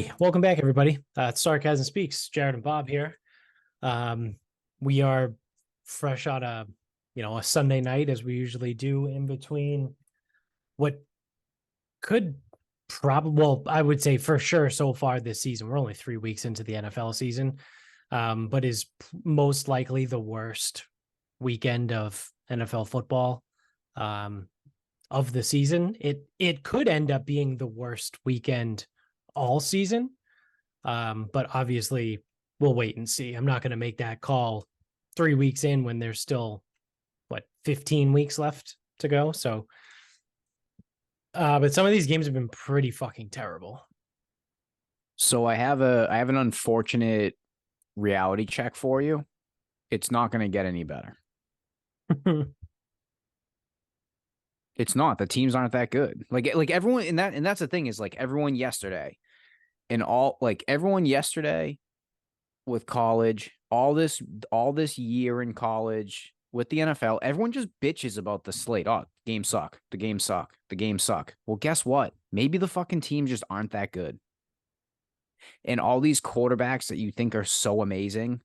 Hey, welcome back, everybody. It's Sarcasm Speaks. Jared and Bob here. We are fresh out of, a Sunday night, as we usually do, in between what could probably, well, I would say for sure so far this season, we're only 3 weeks into the NFL season, but is most likely the worst weekend of NFL football of the season. It could end up being the worst weekend all season. But obviously we'll wait and see. I'm not going to make that call 3 weeks in when there's still 15 weeks left to go. So, but some of these games have been pretty fucking terrible. So I have an unfortunate reality check for you. It's not going to get any better. It's not. The teams aren't that good. Like everyone and that's the thing is everyone yesterday with college, all this year in college with the NFL, everyone just bitches about the slate. Oh, games suck. The games suck. The games suck. Well, guess what? Maybe the fucking teams just aren't that good. And all these quarterbacks that you think are so amazing,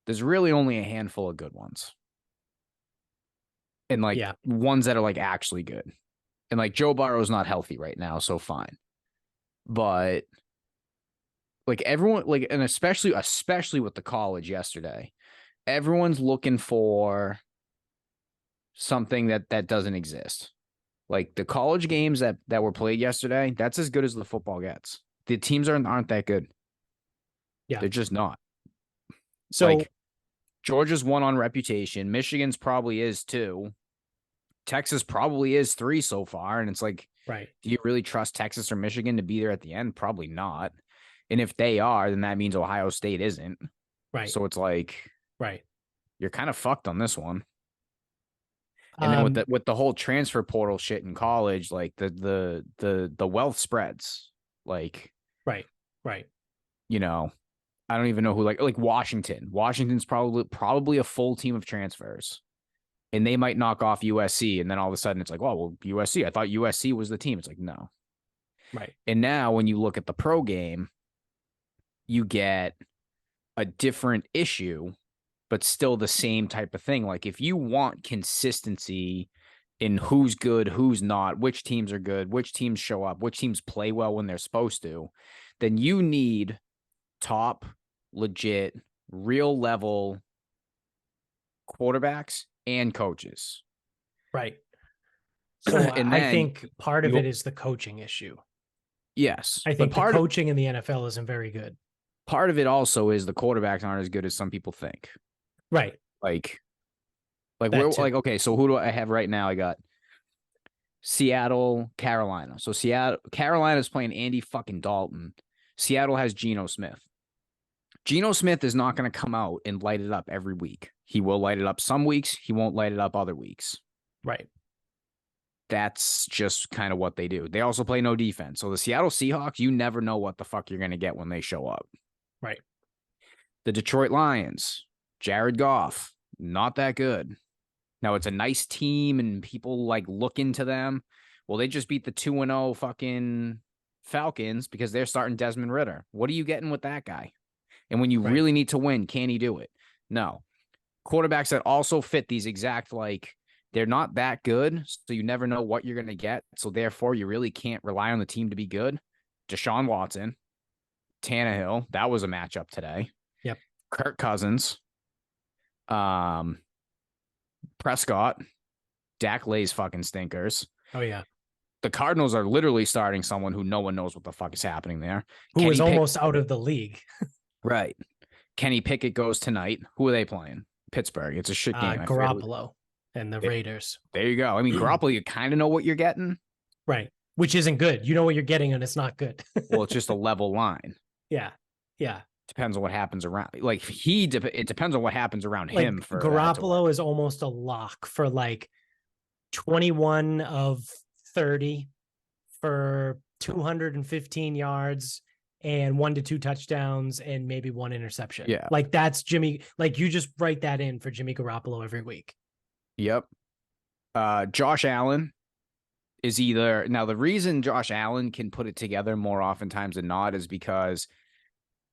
there's really only a handful of good ones. And ones that are actually good. And Joe Burrow's not healthy right now, so fine. But everyone, and especially with the college yesterday, everyone's looking for something that doesn't exist. Like the college games that were played yesterday, that's as good as the football gets. The teams aren't that good. Yeah. They're just not. So Georgia's won on reputation. Michigan's probably is too. Texas probably is 3 so far. And it's right. Do you really trust Texas or Michigan to be there at the end? Probably not. And if they are, then that means Ohio State isn't. Right. So it's right. You're kind of fucked on this one. And then with the whole transfer portal shit in college, the wealth spreads, right. I don't even know who Washington. Washington's probably a full team of transfers. And they might knock off USC, and then all of a sudden it's USC. I thought USC was the team. It's no. Right. And now when you look at the pro game, you get a different issue, but still the same type of thing. If you want consistency in who's good, who's not, which teams are good, which teams show up, which teams play well when they're supposed to, then you need top, legit, real level quarterbacks and coaches. Right. So I think part of it is the coaching issue. Yes. I think the coaching in the NFL isn't very good. Part of it also is the quarterbacks aren't as good as some people think. Right. Okay, so who do I have right now? I got Seattle, Carolina. So Carolina's playing Andy fucking Dalton. Seattle has Geno Smith. Geno Smith is not going to come out and light it up every week. He will light it up some weeks. He won't light it up other weeks. Right. That's just kind of what they do. They also play no defense. So the Seattle Seahawks, you never know what the fuck you're going to get when they show up. Right. The Detroit Lions, Jared Goff, not that good. Now, it's a nice team and people look into them. Well, they just beat the 2-0 fucking Falcons because they're starting Desmond Ridder. What are you getting with that guy? And when you really need to win, can he do it? No. Quarterbacks that also fit these exact, they're not that good, so you never know what you're going to get. So therefore, you really can't rely on the team to be good. Deshaun Watson, Tannehill, that was a matchup today. Yep. Kirk Cousins, Prescott, Dak lays fucking stinkers. Oh, yeah. The Cardinals are literally starting someone who no one knows what the fuck is happening there. Who is almost out of the league. Right. Kenny Pickett goes tonight. Who are they playing? Pittsburgh. It's a shit game. Garoppolo and the Raiders. There you go. I mean, Garoppolo, you kind of know what you're getting. Right. Which isn't good. You know what you're getting and it's not good. Well, it's just a level line. Yeah. Yeah. Depends on what happens around. It depends on what happens around him. For Garoppolo is almost a lock for 21 of 30 for 215 yards and 1 to 2 touchdowns and maybe 1 interception. Yeah. That's Jimmy. You just write that in for Jimmy Garoppolo every week. Yep. Josh Allen is either now the reason Josh Allen can put it together more oftentimes than not is because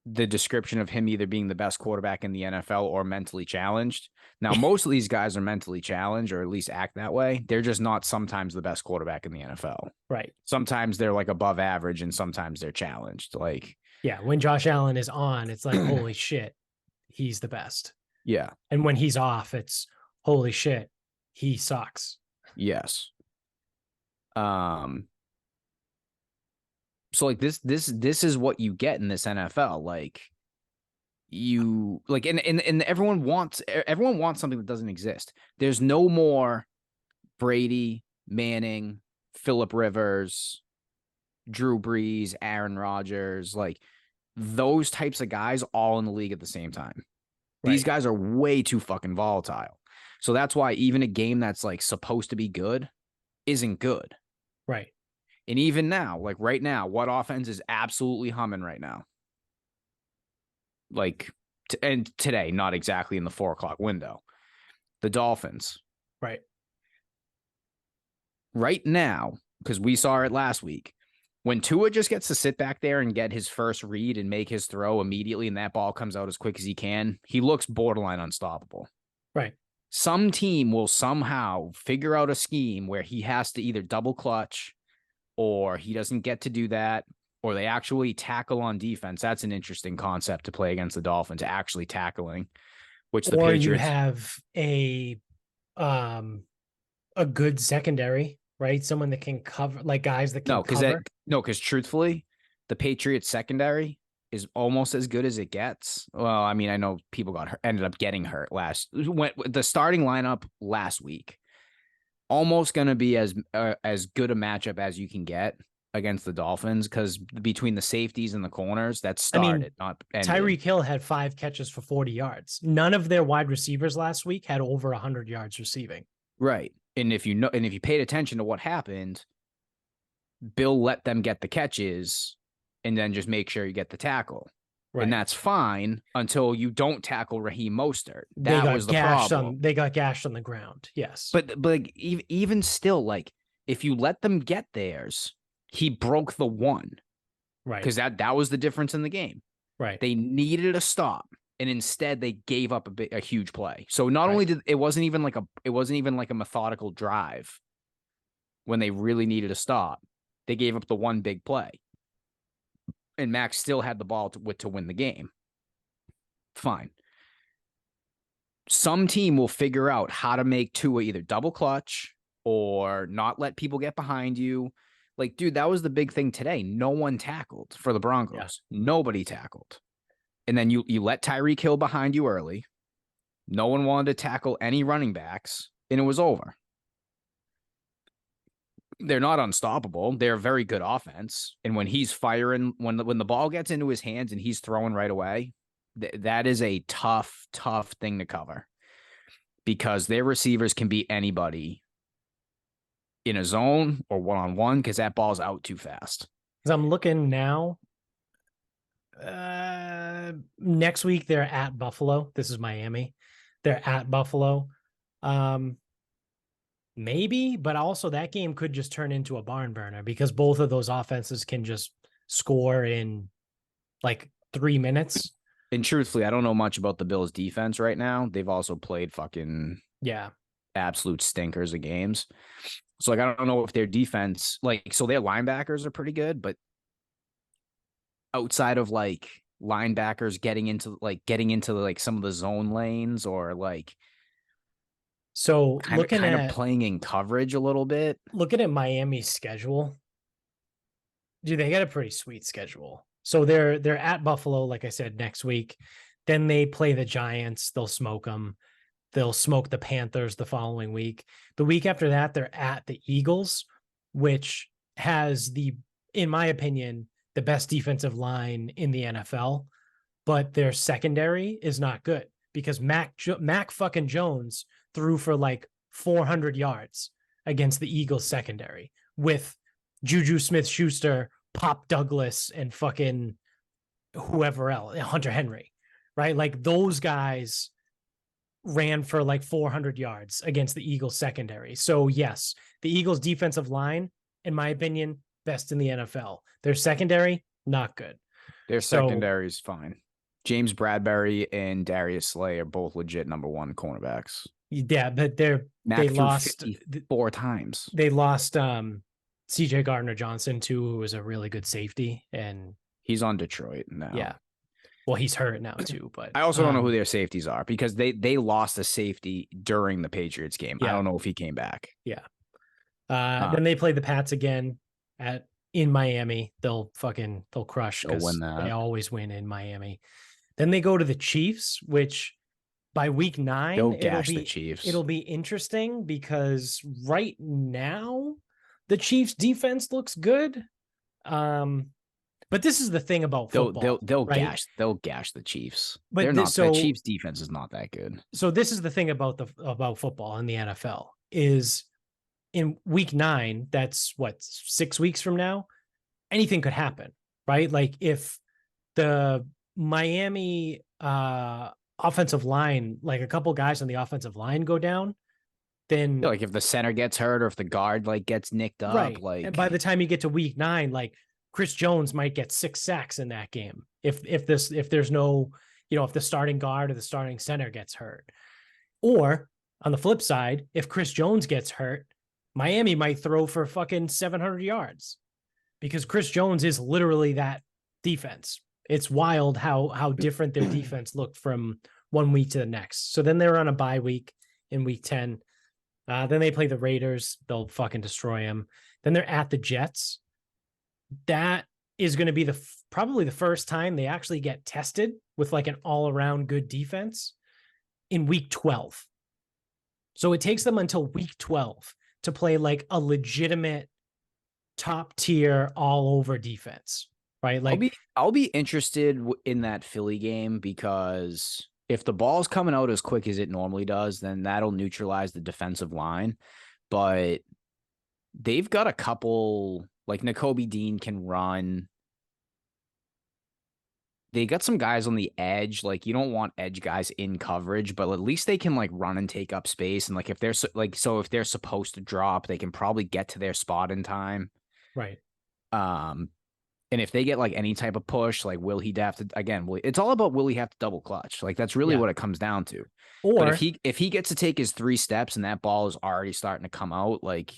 the description of him either being the best quarterback in the NFL or mentally challenged. Now, most of these guys are mentally challenged or at least act that way. They're just not sometimes the best quarterback in the NFL. Right. Sometimes they're like above average and sometimes they're challenged. Like, yeah, when Josh Allen is on, it's like, holy shit, he's the best. yeah. And when he's off, it's holy shit, he sucks. Yes. So like this is what you get in this NFL. Like you like and everyone wants something that doesn't exist. There's no more Brady, Manning, Phillip Rivers, Drew Brees, Aaron Rodgers, like those types of guys all in the league at the same time. Right. These guys are way too fucking volatile. So that's why even a game that's like supposed to be good isn't good. Right. And even now, like right now, what offense is absolutely humming right now? Like, and today, not exactly in the 4 o'clock window. The Dolphins. Right. Right now, because we saw it last week, when Tua just gets to sit back there and get his first read and make his throw immediately and that ball comes out as quick as he can, he looks borderline unstoppable. Right. Some team will somehow figure out a scheme where he has to either double clutch or he doesn't get to do that, or they actually tackle on defense. That's an interesting concept to play against the Dolphins, actually tackling, which the Patriots... you have a good secondary, right? Someone that can cover, like guys that can cover. Because truthfully, the Patriots secondary is almost as good as it gets. Well, I mean, I know people ended up getting hurt the starting lineup last week. Almost going to be as good a matchup as you can get against the Dolphins because between the safeties and the corners, that started, not ended. Tyreek Hill had 5 catches for 40 yards. None of their wide receivers last week had over 100 yards receiving. Right. And if you paid attention to what happened, Bill let them get the catches and then just make sure you get the tackle. Right. And that's fine until you don't tackle Raheem Mostert. That was the problem. They got gashed on the ground. Yes. But like, even still, like if you let them get theirs, he broke the one. Right. Because that was the difference in the game. Right. They needed a stop. And instead they gave up a huge play. So not only did it wasn't even like a methodical drive when they really needed a stop. They gave up the one big play. And Max still had the ball to win the game. Fine. Some team will figure out how to make Tua either double clutch or not let people get behind you. Like, dude, that was the big thing today. No one tackled for the Broncos. Yeah. Nobody tackled. And then you let Tyreek Hill behind you early. No one wanted to tackle any running backs, and it was over. They're not unstoppable. They're a very good offense. And when he's firing, when the ball gets into his hands and he's throwing right away, that is a tough thing to cover because their receivers can beat anybody in a zone or one-on-one because that ball's out too fast. Because I'm looking now. Next week they're at Buffalo. This is Miami. They're at Buffalo. Maybe, but also that game could just turn into a barn burner because both of those offenses can just score in like 3 minutes. And truthfully, I don't know much about the Bills defense right now. They've also played fucking absolute stinkers of games. So like I don't know if their defense, like, so their linebackers are pretty good, but outside of like linebackers getting into like some of the zone lanes or like so kind of playing in coverage a little bit. Looking at Miami's schedule, dude, they got a pretty sweet schedule. So they're at Buffalo, like I said, next week. Then they play the Giants. They'll smoke them. They'll smoke the Panthers the following week. The week after that, they're at the Eagles, which has in my opinion, the best defensive line in the NFL, but their secondary is not good because Mac fucking Jones threw for like 400 yards against the Eagles secondary with Juju Smith-Schuster, Pop Douglas, and fucking whoever else, Hunter Henry, right? Like those guys ran for like 400 yards against the Eagles secondary. So yes, the Eagles defensive line in my opinion, best in the NFL. Their secondary, not good. Their So- secondary is fine. James Bradbury and Darius Slay are both legit number one cornerbacks. Yeah, but they Matt threw lost 54 times. They lost CJ Gardner-Johnson too, who was a really good safety, and He's on Detroit now. yeah. Well, he's hurt now too, but I also don't know who their safeties are because they lost a safety during the Patriots game. Yeah. I don't know if he came back. Yeah. Then they play the Pats again in Miami. They'll crush They'll because win that. they always win in Miami. Then they go to the Chiefs, which by week 9, They'll gash the Chiefs. It'll be interesting because right now the Chiefs defense looks good. But this is the thing about football. They'll right? gash the Chiefs. But they're not. so the Chiefs defense is not that good. So this is the thing about football in the NFL is in week 9, that's what, 6 weeks from now, anything could happen, right? Like if the Miami offensive line, like a couple guys on the offensive line go down, then like if the center gets hurt or if the guard like gets nicked up, right. like and by the time you get to week 9, like Chris Jones might get 6 sacks in that game if there's no, if the starting guard or the starting center gets hurt. Or on the flip side, if Chris Jones gets hurt, Miami might throw for fucking 700 yards because Chris Jones is literally that defense. It's wild how different their defense looked from one week to the next. So then they're on a bye week in week 10. Then they play the Raiders. They'll fucking destroy them. Then they're at the Jets. That is going to be probably the first time they actually get tested with like an all-around good defense in week 12. So it takes them until week 12 to play like a legitimate top tier all over defense, right? Like I'll be interested in that Philly game because if the ball's coming out as quick as it normally does, then that'll neutralize the defensive line. But they've got a couple, like Nakobe Dean can run. They got some guys on the edge. Like you don't want edge guys in coverage, but at least they can like run and take up space. And like if they're if they're supposed to drop, they can probably get to their spot in time. Right. And if they get like any type of push, like will he have to it's all about will he have to double clutch? Like that's really what it comes down to. Or but if he gets to take his 3 steps and that ball is already starting to come out, like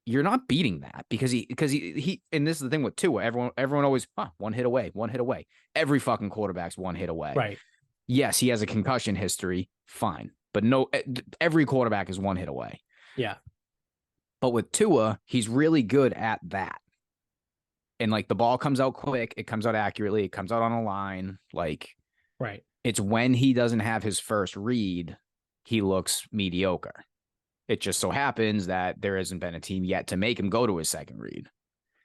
you're not beating that because he and this is the thing with Tua. Everyone always one hit away. Every fucking quarterback's 1 hit away. Right. Yes, he has a concussion history. Fine. But no, every quarterback is 1 hit away. Yeah. But with Tua, he's really good at that. And like the ball comes out quick, it comes out accurately, it comes out on a line. Like, right. It's when he doesn't have his first read, he looks mediocre. It just so happens that there hasn't been a team yet to make him go to his second read.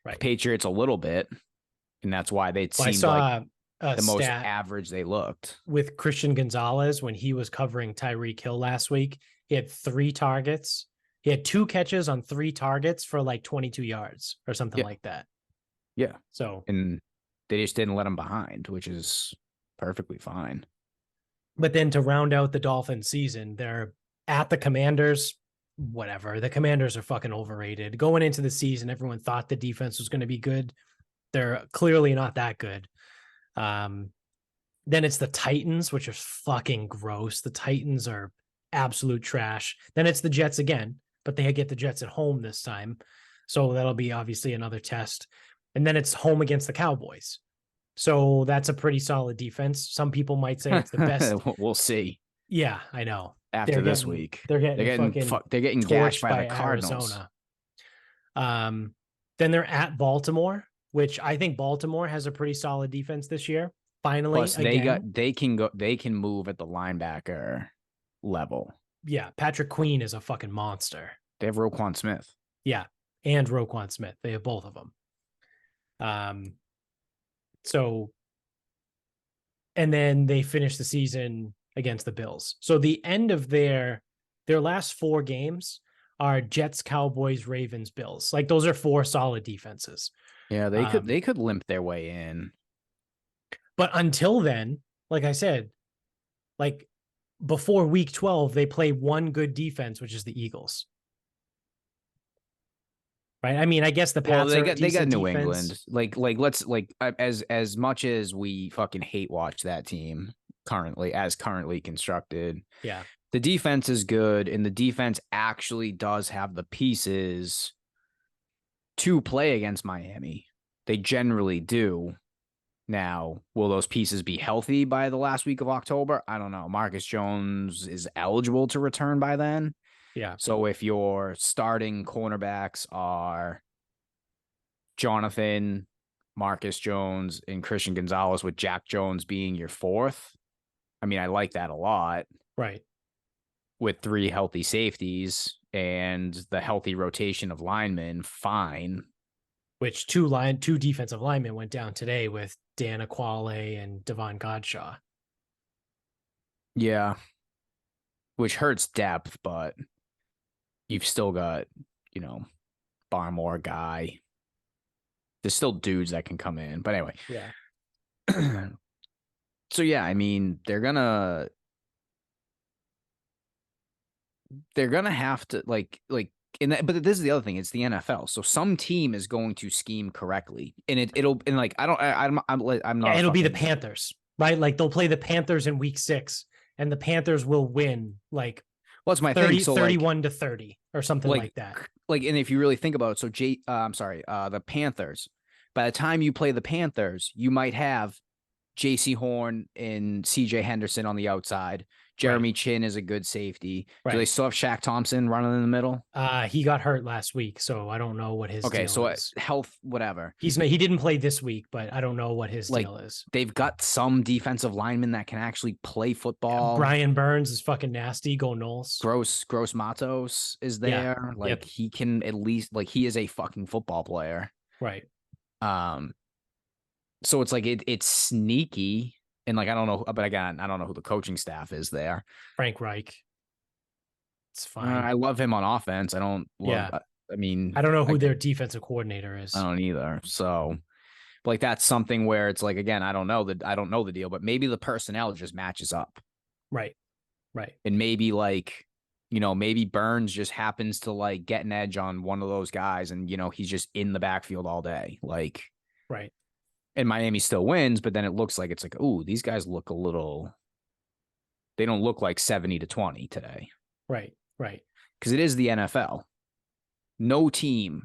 Right. Patriots a little bit, and that's why they seemed like the most average they looked. With Christian Gonzalez, when he was covering Tyreek Hill last week, he had 3 targets. He had 2 catches on 3 targets for like 22 yards or something like that. Yeah. So, and they just didn't let him behind, which is perfectly fine. But then to round out the Dolphins season, they're at the Commanders. Whatever. The Commanders are fucking overrated. Going into the season, everyone thought the defense was going to be good. They're clearly not that good. Then it's the Titans, which are fucking gross. The Titans are absolute trash. Then it's the Jets again, but they get the Jets at home this time. So that'll be obviously another test. And then it's home against the Cowboys. So that's a pretty solid defense. Some people might say it's the best. We'll see. Yeah, I know. After this week, they're getting gashed by the Cardinals. Arizona. Then they're at Baltimore, which I think Baltimore has a pretty solid defense this year. Finally, plus they can move at the linebacker level. Yeah, Patrick Queen is a fucking monster. They have Roquan Smith. Yeah, and Roquan Smith. They have both of them. So, and then they finish the season against the Bills. So the end of their last 4 games are Jets, Cowboys, Ravens, Bills. Like those are 4 solid defenses. Yeah, they could limp their way in. But until then, like I said, like before week 12, they play one good defense, which is the Eagles. right? I mean, I guess the Well, Pats are a they got decent New defense. England. Let's as much as we fucking hate watch that team currently constructed. Yeah, The defense is good, and the defense actually does have the pieces to play against Miami. They generally do. Now, will those pieces be healthy by the last week of October? I don't know. Marcus Jones is eligible to return by then. yeah, So if your starting cornerbacks are Jonathan, Marcus Jones, and Christian Gonzalez, with Jack Jones being your fourth, I mean, I like that a lot. right. With three healthy safeties and the healthy rotation of linemen, fine. Which two defensive linemen went down today with Dan Aquale and Devon Godshaw. Yeah. Which hurts depth, but you've still got, you know, Barmore guy. There's still dudes that can come in. But anyway. Yeah. So yeah, I mean, they're gonna have to but this is the other thing. It's the NFL, so some team is going to scheme correctly, and it'll like I'm not. Yeah, it'll be the Panthers, right? Like they'll play the Panthers in week 6, and the Panthers will win like Well, that's my 30, thing. So 31 to 30 or something like that. And if you really think about it, so the Panthers. By the time you play the Panthers, you might have J.C. Horn and C.J. Henderson on the outside. Jeremy Chin is a good safety. Right. Do they still have Shaq Thompson running in the middle? He got hurt last week, so I don't know what his deal is. Health, whatever. He didn't play this week, but I don't know what his deal is. They've got some defensive linemen that can actually play football. Brian Burns is fucking nasty. Go Knowles. Gross Matos is there. He can at least he is a fucking football player. Right. So it's like it's sneaky. And I don't know, but again, I don't know who the coaching staff is there. Frank Reich. It's fine. I love him on offense. I don't love, I mean, I don't know who their defensive coordinator is. I don't either. So that's something where it's again, I don't know the deal, but maybe the personnel just matches up. Right. And maybe maybe Burns just happens to get an edge on one of those guys, and he's just in the backfield all day. Right. And Miami still wins, but then it looks like ooh, these guys look they don't look like 70-20 today. Right. Because it is the NFL. No team.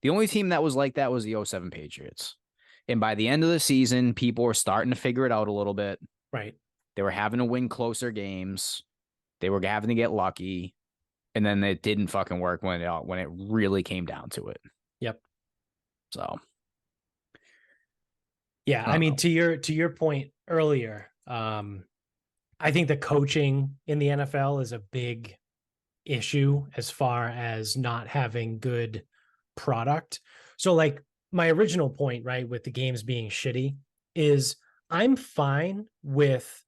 The only team that was like that was the 2007 Patriots. And by the end of the season, people were starting to figure it out a little bit. Right. They were having to win closer games. They were having to get lucky. And then it didn't fucking work when it really came down to it. Yep. So. Yeah, I mean, to your point earlier, I think the coaching in the NFL is a big issue as far as not having good product. So my original point, right, with the games being shitty is I'm fine with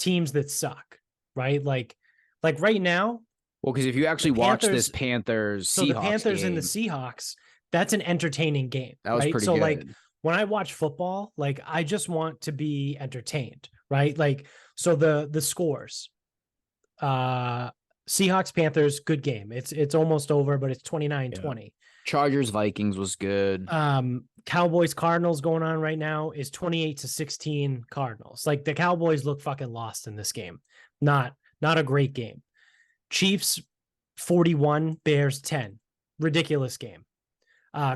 teams that suck, right? Like right now. Well, because if you actually watch this Panthers Seahawks the Panthers game, and the Seahawks, that's an entertaining game. That was pretty good. When I watch football, I just want to be entertained, right? So the scores, Seahawks, Panthers, good game. It's almost over, but it's 29-20. Yeah. Chargers, Vikings was good. Cowboys, Cardinals going on right now is 28-16 Cardinals. The Cowboys look fucking lost in this game. Not a great game. Chiefs 41, Bears 10. Ridiculous game.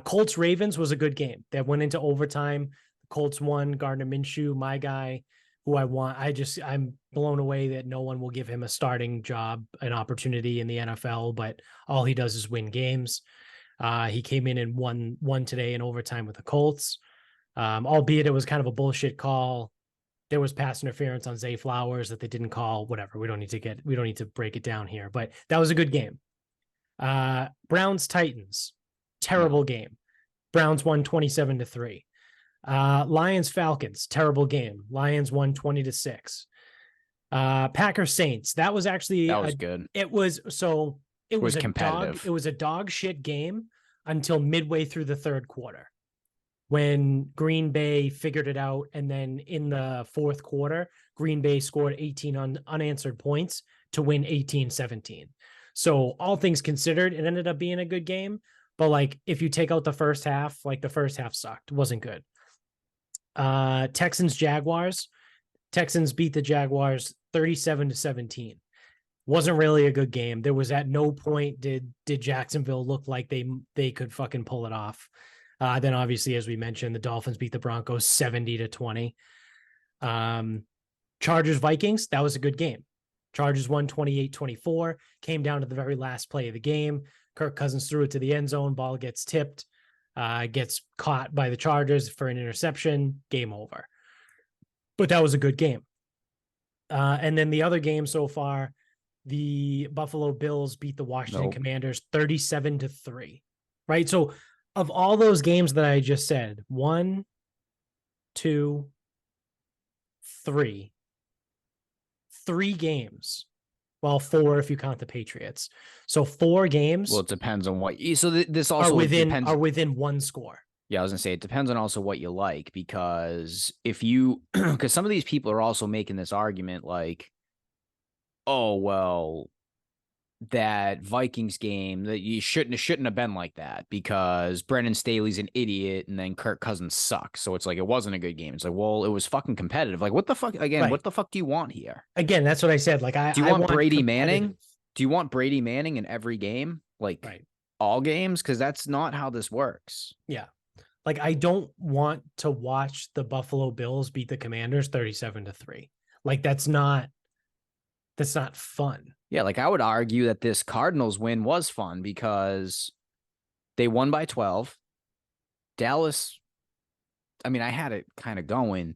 Colts Ravens was a good game that went into overtime. Colts won. Gardner Minshew, my guy, who I want. I'm blown away that no one will give him a starting job, an opportunity in the NFL, but all he does is win games. He came in and won today in overtime with the Colts. Albeit it was kind of a bullshit call. There was pass interference on Zay Flowers that they didn't call. Whatever. We don't need to break it down here, but that was a good game. Browns Titans. Terrible game. Browns won 27-3. Lions Falcons, terrible game. Lions won 20-6. Packers Saints. That was good. It was competitive. It was a dog shit game until midway through the third quarter, when Green Bay figured it out, and then in the fourth quarter, Green Bay scored 18 unanswered points to win 18-17. So all things considered, it ended up being a good game. But like if you take out the first half, like the first half sucked, wasn't good. Texans Jaguars. Texans beat the Jaguars 37-17. Wasn't really a good game. There was at no point did Jacksonville look like they could fucking pull it off. Then obviously, as we mentioned, the Dolphins beat the Broncos 70-20. Chargers Vikings, that was a good game. Chargers won 28-24, came down to the very last play of the game. Kirk Cousins threw it to the end zone, ball gets tipped, gets caught by the Chargers for an interception, game over. But that was a good game. And then the other game so far, the Buffalo Bills beat the Washington Commanders 37-3. Right? So of all those games that I just said, 1, 2, 3 games. Well, 4 if you count the Patriots. So 4 games. Well, it depends on what you. So this also are within one score. Yeah, I was gonna say it depends on also what you like, because if you because some of these people are also making this argument like, oh well, that Vikings game that you shouldn't have been like that because Brendan Staley's an idiot and then Kirk Cousins sucks. So it's like it wasn't a good game. It's like, well, it was fucking competitive. Like, what the fuck again? Right. What the fuck do you want here? Again, that's what I said. Like, do you want Brady Manning? Do you want Brady Manning in every game? Like all games? Because that's not how this works. Yeah. Like, I don't want to watch the Buffalo Bills beat the Commanders 37-3. Like, that's not fun. Yeah, like I would argue that this Cardinals win was fun because they won by 12. Dallas, I mean, I had it kind of going.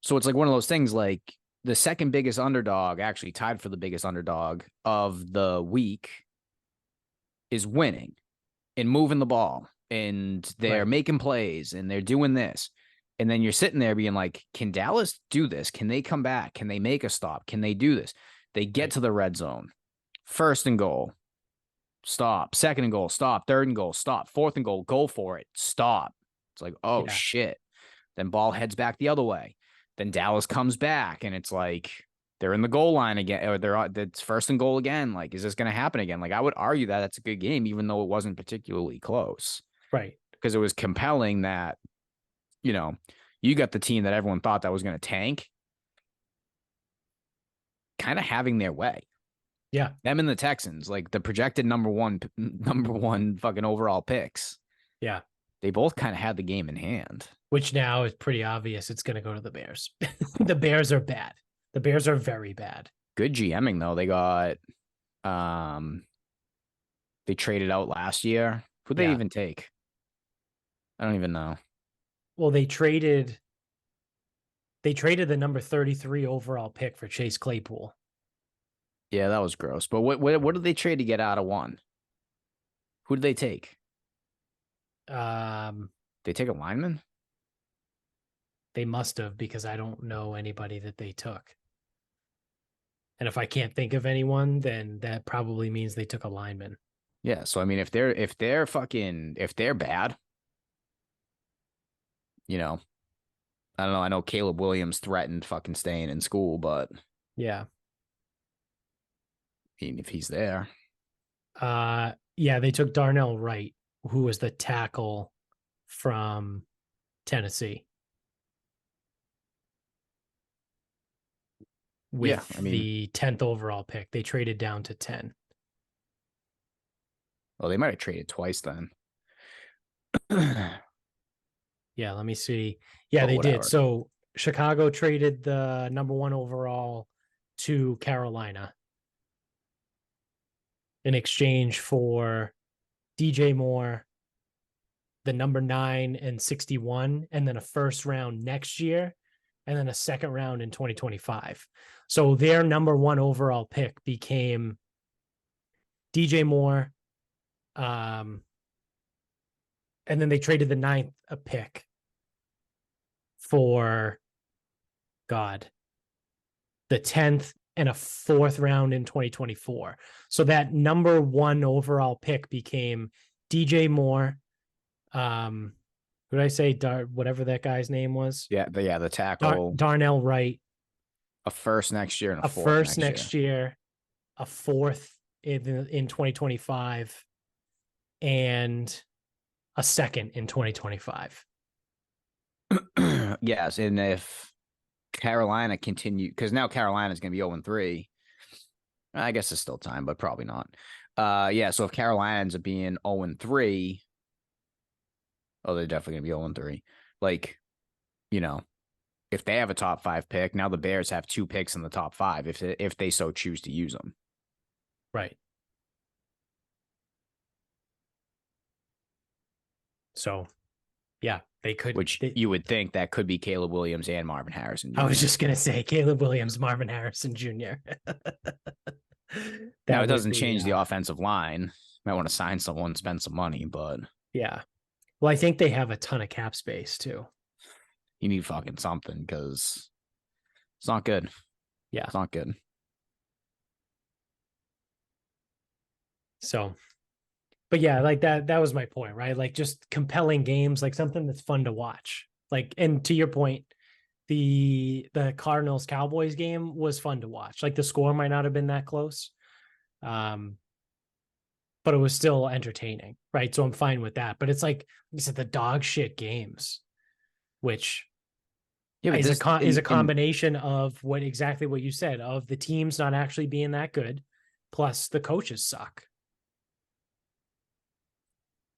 So it's like one of those things like the second biggest underdog, actually tied for the biggest underdog of the week, is winning and moving the ball. And they're making plays and they're doing this. And then you're sitting there being like, can Dallas do this? Can they come back? Can they make a stop? Can they do this? They get to the red zone. 1st and goal. Stop. 2nd and goal. Stop. 3rd and goal. Stop. 4th and goal. Go for it. Stop. It's like, oh, shit. Then ball heads back the other way. Then Dallas comes back and it's like they're in the goal line again, or it's 1st and goal again. Like, is this going to happen again? Like, I would argue that that's a good game, even though it wasn't particularly close. Right. Because it was compelling that, you know, you got the team that everyone thought that was going to tank kind of having their way. Yeah. Them and the Texans, like the projected number one fucking overall picks. Yeah. They both kind of had the game in hand. Which now is pretty obvious it's going to go to the Bears. The Bears are bad. The Bears are very bad. Good GMing though. They got they traded out last year. Who'd they even take? I don't even know. Well, they traded the number 33 overall pick for Chase Claypool. Yeah, that was gross. But what did they trade to get out of one? Who did they take? They take a lineman? They must have, because I don't know anybody that they took. And if I can't think of anyone, then that probably means they took a lineman. Yeah, so I mean, if they're bad, you know, I don't know. I know Caleb Williams threatened fucking staying in school, but yeah, I mean, if he's there, yeah, they took Darnell Wright, who was the tackle from Tennessee. With the 10th overall pick, they traded down to 10. Well, they might have traded twice then. Yeah, let me see. Yeah, they did. So Chicago traded the number 1 overall to Carolina in exchange for DJ Moore, the number 9 and 61, and then a 1st round next year, and then a 2nd round in 2025. So their number 1 overall pick became DJ Moore. And then they traded the 9th a pick for the 10th and a 4th round in 2024. So that number 1 overall pick became DJ Moore. What did I say? Whatever that guy's name was. Yeah, the tackle. Darnell Wright. A 1st next year and a 4th next year. A 4th in 2025. and a second in 2025. Yes, and if Carolina continue, because now Carolina's going to be 0-3. I guess it's still time, but probably not. Yeah, so if Carolina ends up being 0-3, they're definitely going to be 0-3. Like, you know, if they have a top 5 pick, now the Bears have 2 picks in the top 5 if they so choose to use them. Right. So, yeah, they could. Which you would think that could be Caleb Williams and Marvin Harrison Jr. I was just going to say Caleb Williams, Marvin Harrison Jr. Now, it doesn't change the offensive line. Might want to sign someone, spend some money, but yeah. Well, I think they have a ton of cap space too. You need fucking something because it's not good. Yeah. It's not good. So, but yeah, like that was my point, right? Like just compelling games, like something that's fun to watch. Like, and to your point, the Cardinals Cowboys game was fun to watch. Like the score might not have been that close. But it was still entertaining, right? So I'm fine with that. But it's like you said, the dog shit games, which is a combination of exactly what you said, of the teams not actually being that good, plus the coaches suck.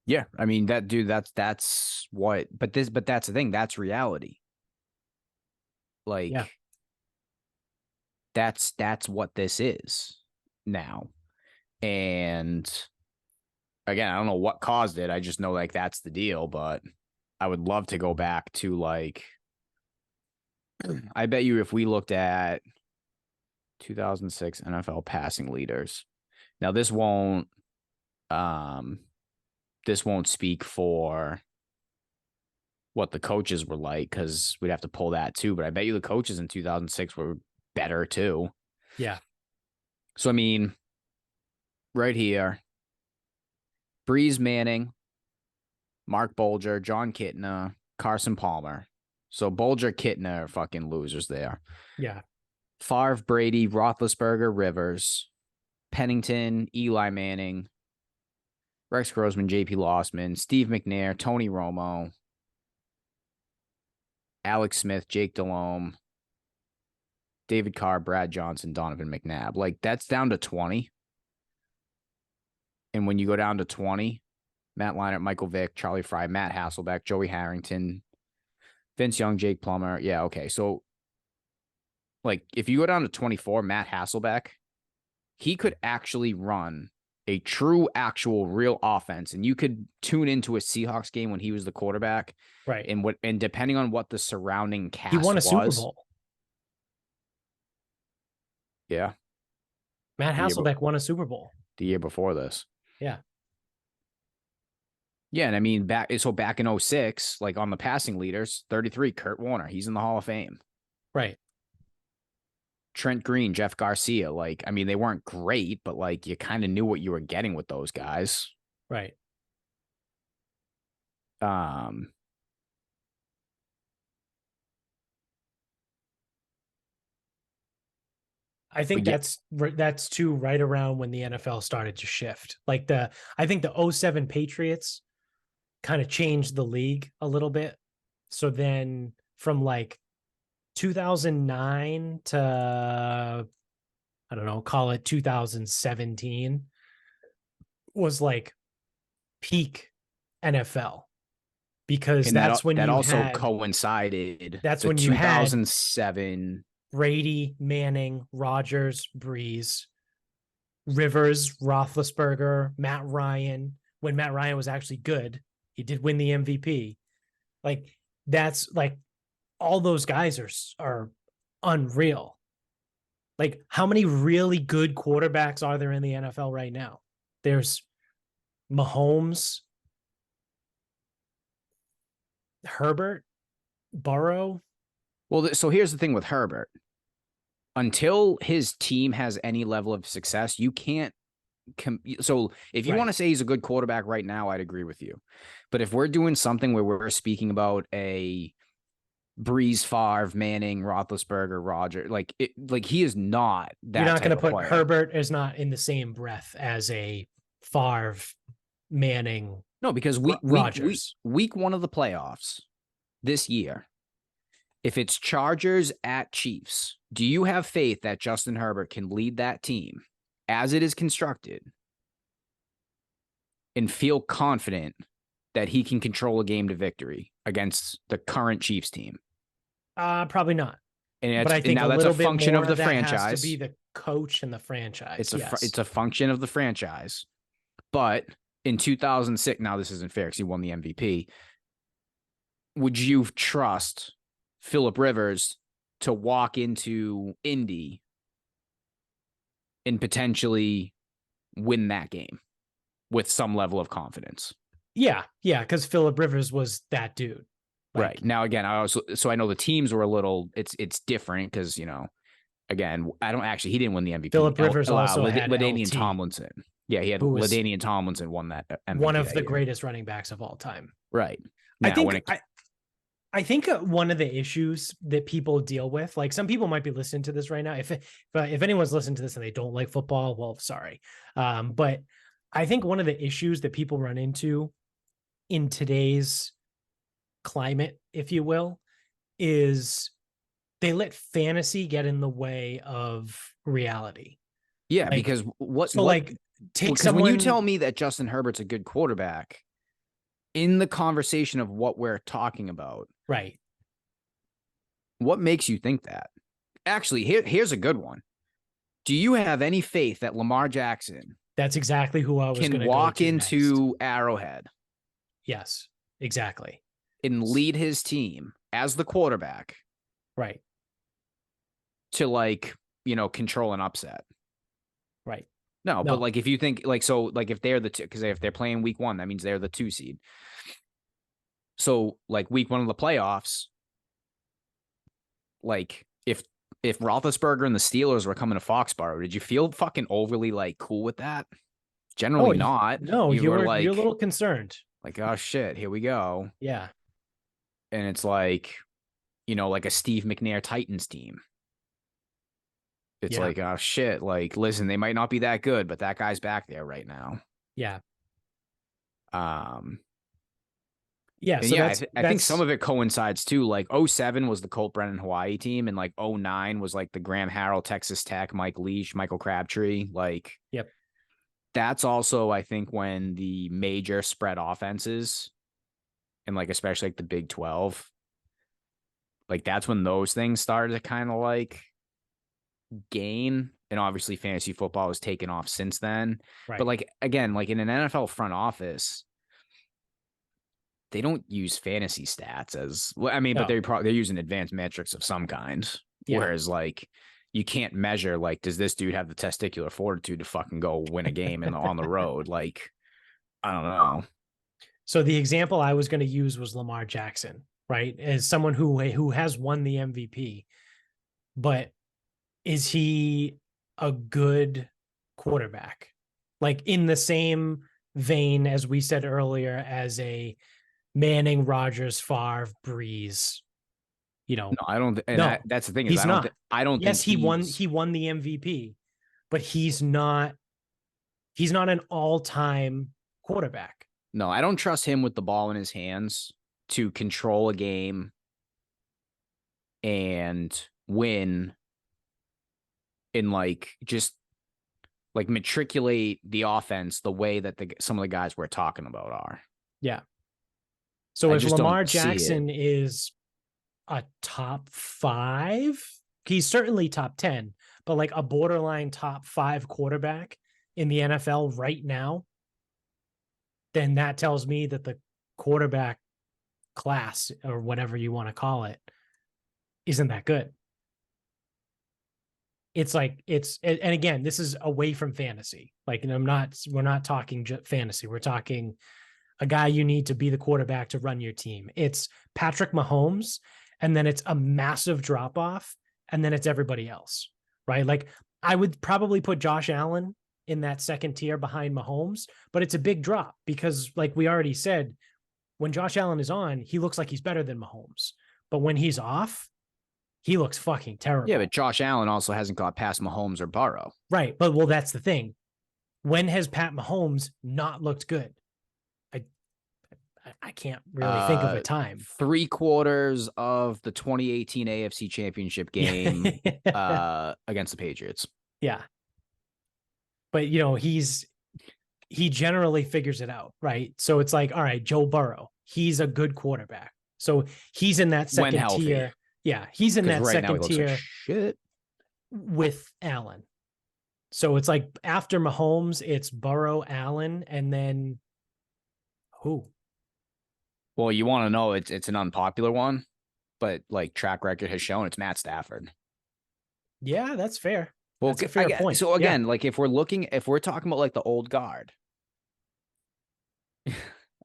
Yeah, I mean that's what. But that's the thing. That's reality. Like, yeah. That's what this is now, and again, I don't know what caused it. I just know like that's the deal. But I would love to go back to like. I bet you if we looked at 2006 NFL passing leaders, now this won't speak for what the coaches were like because we'd have to pull that too. But I bet you the coaches in 2006 were better too. Yeah. So I mean, right here, Breeze Manning, Mark Bolger, John Kitna, Carson Palmer. So Bolger, Kitna are fucking losers there. Yeah. Favre, Brady, Roethlisberger, Rivers, Pennington, Eli Manning, Rex Grossman, J.P. Lossman, Steve McNair, Tony Romo, Alex Smith, Jake Delhomme, David Carr, Brad Johnson, Donovan McNabb. Like, that's down to 20. And when you go down to 20, Matt Leinart, Michael Vick, Charlie Fry, Matt Hasselbeck, Joey Harrington, Vince Young, Jake Plummer. Yeah, okay. So, like, if you go down to 24, Matt Hasselbeck, he could actually run a true, actual, real offense. And you could tune into a Seahawks game when he was the quarterback. Right. And depending on what the surrounding cast was. He won a Super Bowl. Yeah. Matt Hasselbeck won a Super Bowl. The year before this. Yeah. Yeah, and I mean, back in 06, like on the passing leaders, 33, Kurt Warner, he's in the Hall of Fame. Right. Trent Green, Jeff Garcia, like, I mean, they weren't great, but like you kind of knew what you were getting with those guys. Right. I think that's too right around when the NFL started to shift. Like I think the 07 Patriots kind of changed the league a little bit. So then from like 2009 to, I don't know, call it 2017 was like peak NFL because that's when that also coincided. That's when you had 2007 Brady, Manning, Rodgers, Breeze, Rivers, Roethlisberger, Matt Ryan. When Matt Ryan was actually good, he did win the MVP. Like, that's like all those guys are unreal. Like, how many really good quarterbacks are there in the NFL right now? There's Mahomes, Herbert, Burrow. Well, so here's the thing with Herbert. Until his team has any level of success, you can't. So if you want to say he's a good quarterback right now, I'd agree with you. But if we're doing something where we're speaking about a Breeze, Favre, Manning, Roethlisberger, Roger, like he is not that. You're not going to put Herbert is not in the same breath as a Favre, Manning, No, because Rodgers. week one of the playoffs this year, if it's Chargers at Chiefs, do you have faith that Justin Herbert can lead that team as it is constructed and feel confident that he can control a game to victory against the current Chiefs team? Probably not. And But I think now a that's a little bit function more of the that franchise. has to be the coach and the franchise. It's a function of the franchise. But in 2006, now this isn't fair because he won the MVP. Would you trust Phillip Rivers to walk into Indy and potentially win that game with some level of confidence? Yeah, because Phillip Rivers was that dude. Right. Now, again, I know the teams were a little, it's different because, again, he didn't win the MVP. Phillip Rivers also had LaDainian LT, Tomlinson. Yeah, he had LaDainian Tomlinson won that MVP. One of the greatest running backs of all time. Right. Now, I think one of the issues that people deal with, like some people might be listening to this right now. If anyone's listening to this and they don't like football, well, sorry. But I think one of the issues that people run into in today's climate, if you will, is they let fantasy get in the way of reality. Yeah, because when you tell me that Justin Herbert's a good quarterback in the conversation of what we're talking about, right? What makes you think that? Actually, here's a good one. Do you have any faith that Lamar Jackson? That's exactly who I was going to walk into Arrowhead. Yes, exactly. And lead his team as the quarterback. Right. To control an upset. Right. No, but if you think if they're the two, because if they're playing week one, that means they're the 2 seed. So week one of the playoffs, if Roethlisberger and the Steelers were coming to Foxborough, did you feel fucking overly cool with that? Generally not. No, you're a little concerned. Oh shit, here we go. Yeah. And it's like a Steve McNair Titans team. It's oh shit, listen, they might not be that good, but that guy's back there right now. Yeah. Yeah, so I think some of it coincides too. 07 was the Colt Brennan Hawaii team, and 09 was the Graham Harrell Texas Tech, Mike Leach, Michael Crabtree. Yep. That's also, I think, when the major spread offenses and especially the Big 12, that's when those things started to kind of gain. And obviously fantasy football has taken off since then. Right. But again, in an NFL front office, they don't use fantasy stats as well. I mean, but they're using advanced metrics of some kind. Yeah. Whereas you can't measure does this dude have the testicular fortitude to fucking go win a game on the road? I don't know. So the example I was going to use was Lamar Jackson, right? As someone who has won the MVP, but is he a good quarterback? In the same vein as we said earlier, as a Manning, Rodgers, Favre, Breeze, No, I don't. That's the thing. He's not. I don't. Yes, he won the MVP, but he's not an all-time quarterback. No, I don't trust him with the ball in his hands to control a game and win and just matriculate the offense the way that some of the guys we're talking about are. Yeah. So if Lamar Jackson is a top 5, he's certainly top 10, but a borderline top 5 quarterback in the NFL right now, then that tells me that the quarterback class, or whatever you want to call it, isn't that good. It's and again, this is away from fantasy. We're not talking fantasy. We're talking a guy you need to be the quarterback to run your team. It's Patrick Mahomes, and then it's a massive drop off, and then it's everybody else, right? I would probably put Josh Allen in that second tier behind Mahomes, but it's a big drop because, we already said, when Josh Allen is on, he looks like he's better than Mahomes. But when he's off, he looks fucking terrible. Yeah, but Josh Allen also hasn't got past Mahomes or Burrow. Right. But that's the thing. When has Pat Mahomes not looked good? I can't really think of a time. 3/4 of the 2018 AFC Championship game against the Patriots. Yeah. But he generally figures it out, right? So it's like, all right, Joe Burrow, he's a good quarterback. So he's in that When second healthy. tier. Yeah, he's in that Right now he second looks like tier shit. with Allen. So it's like after Mahomes, it's Burrow, Allen, and then who? Well, you want to know it's an unpopular one, but like track record has shown it's Matt Stafford. Yeah, that's fair. Well, That's a fair point. so again, like if we're talking about like the old guard,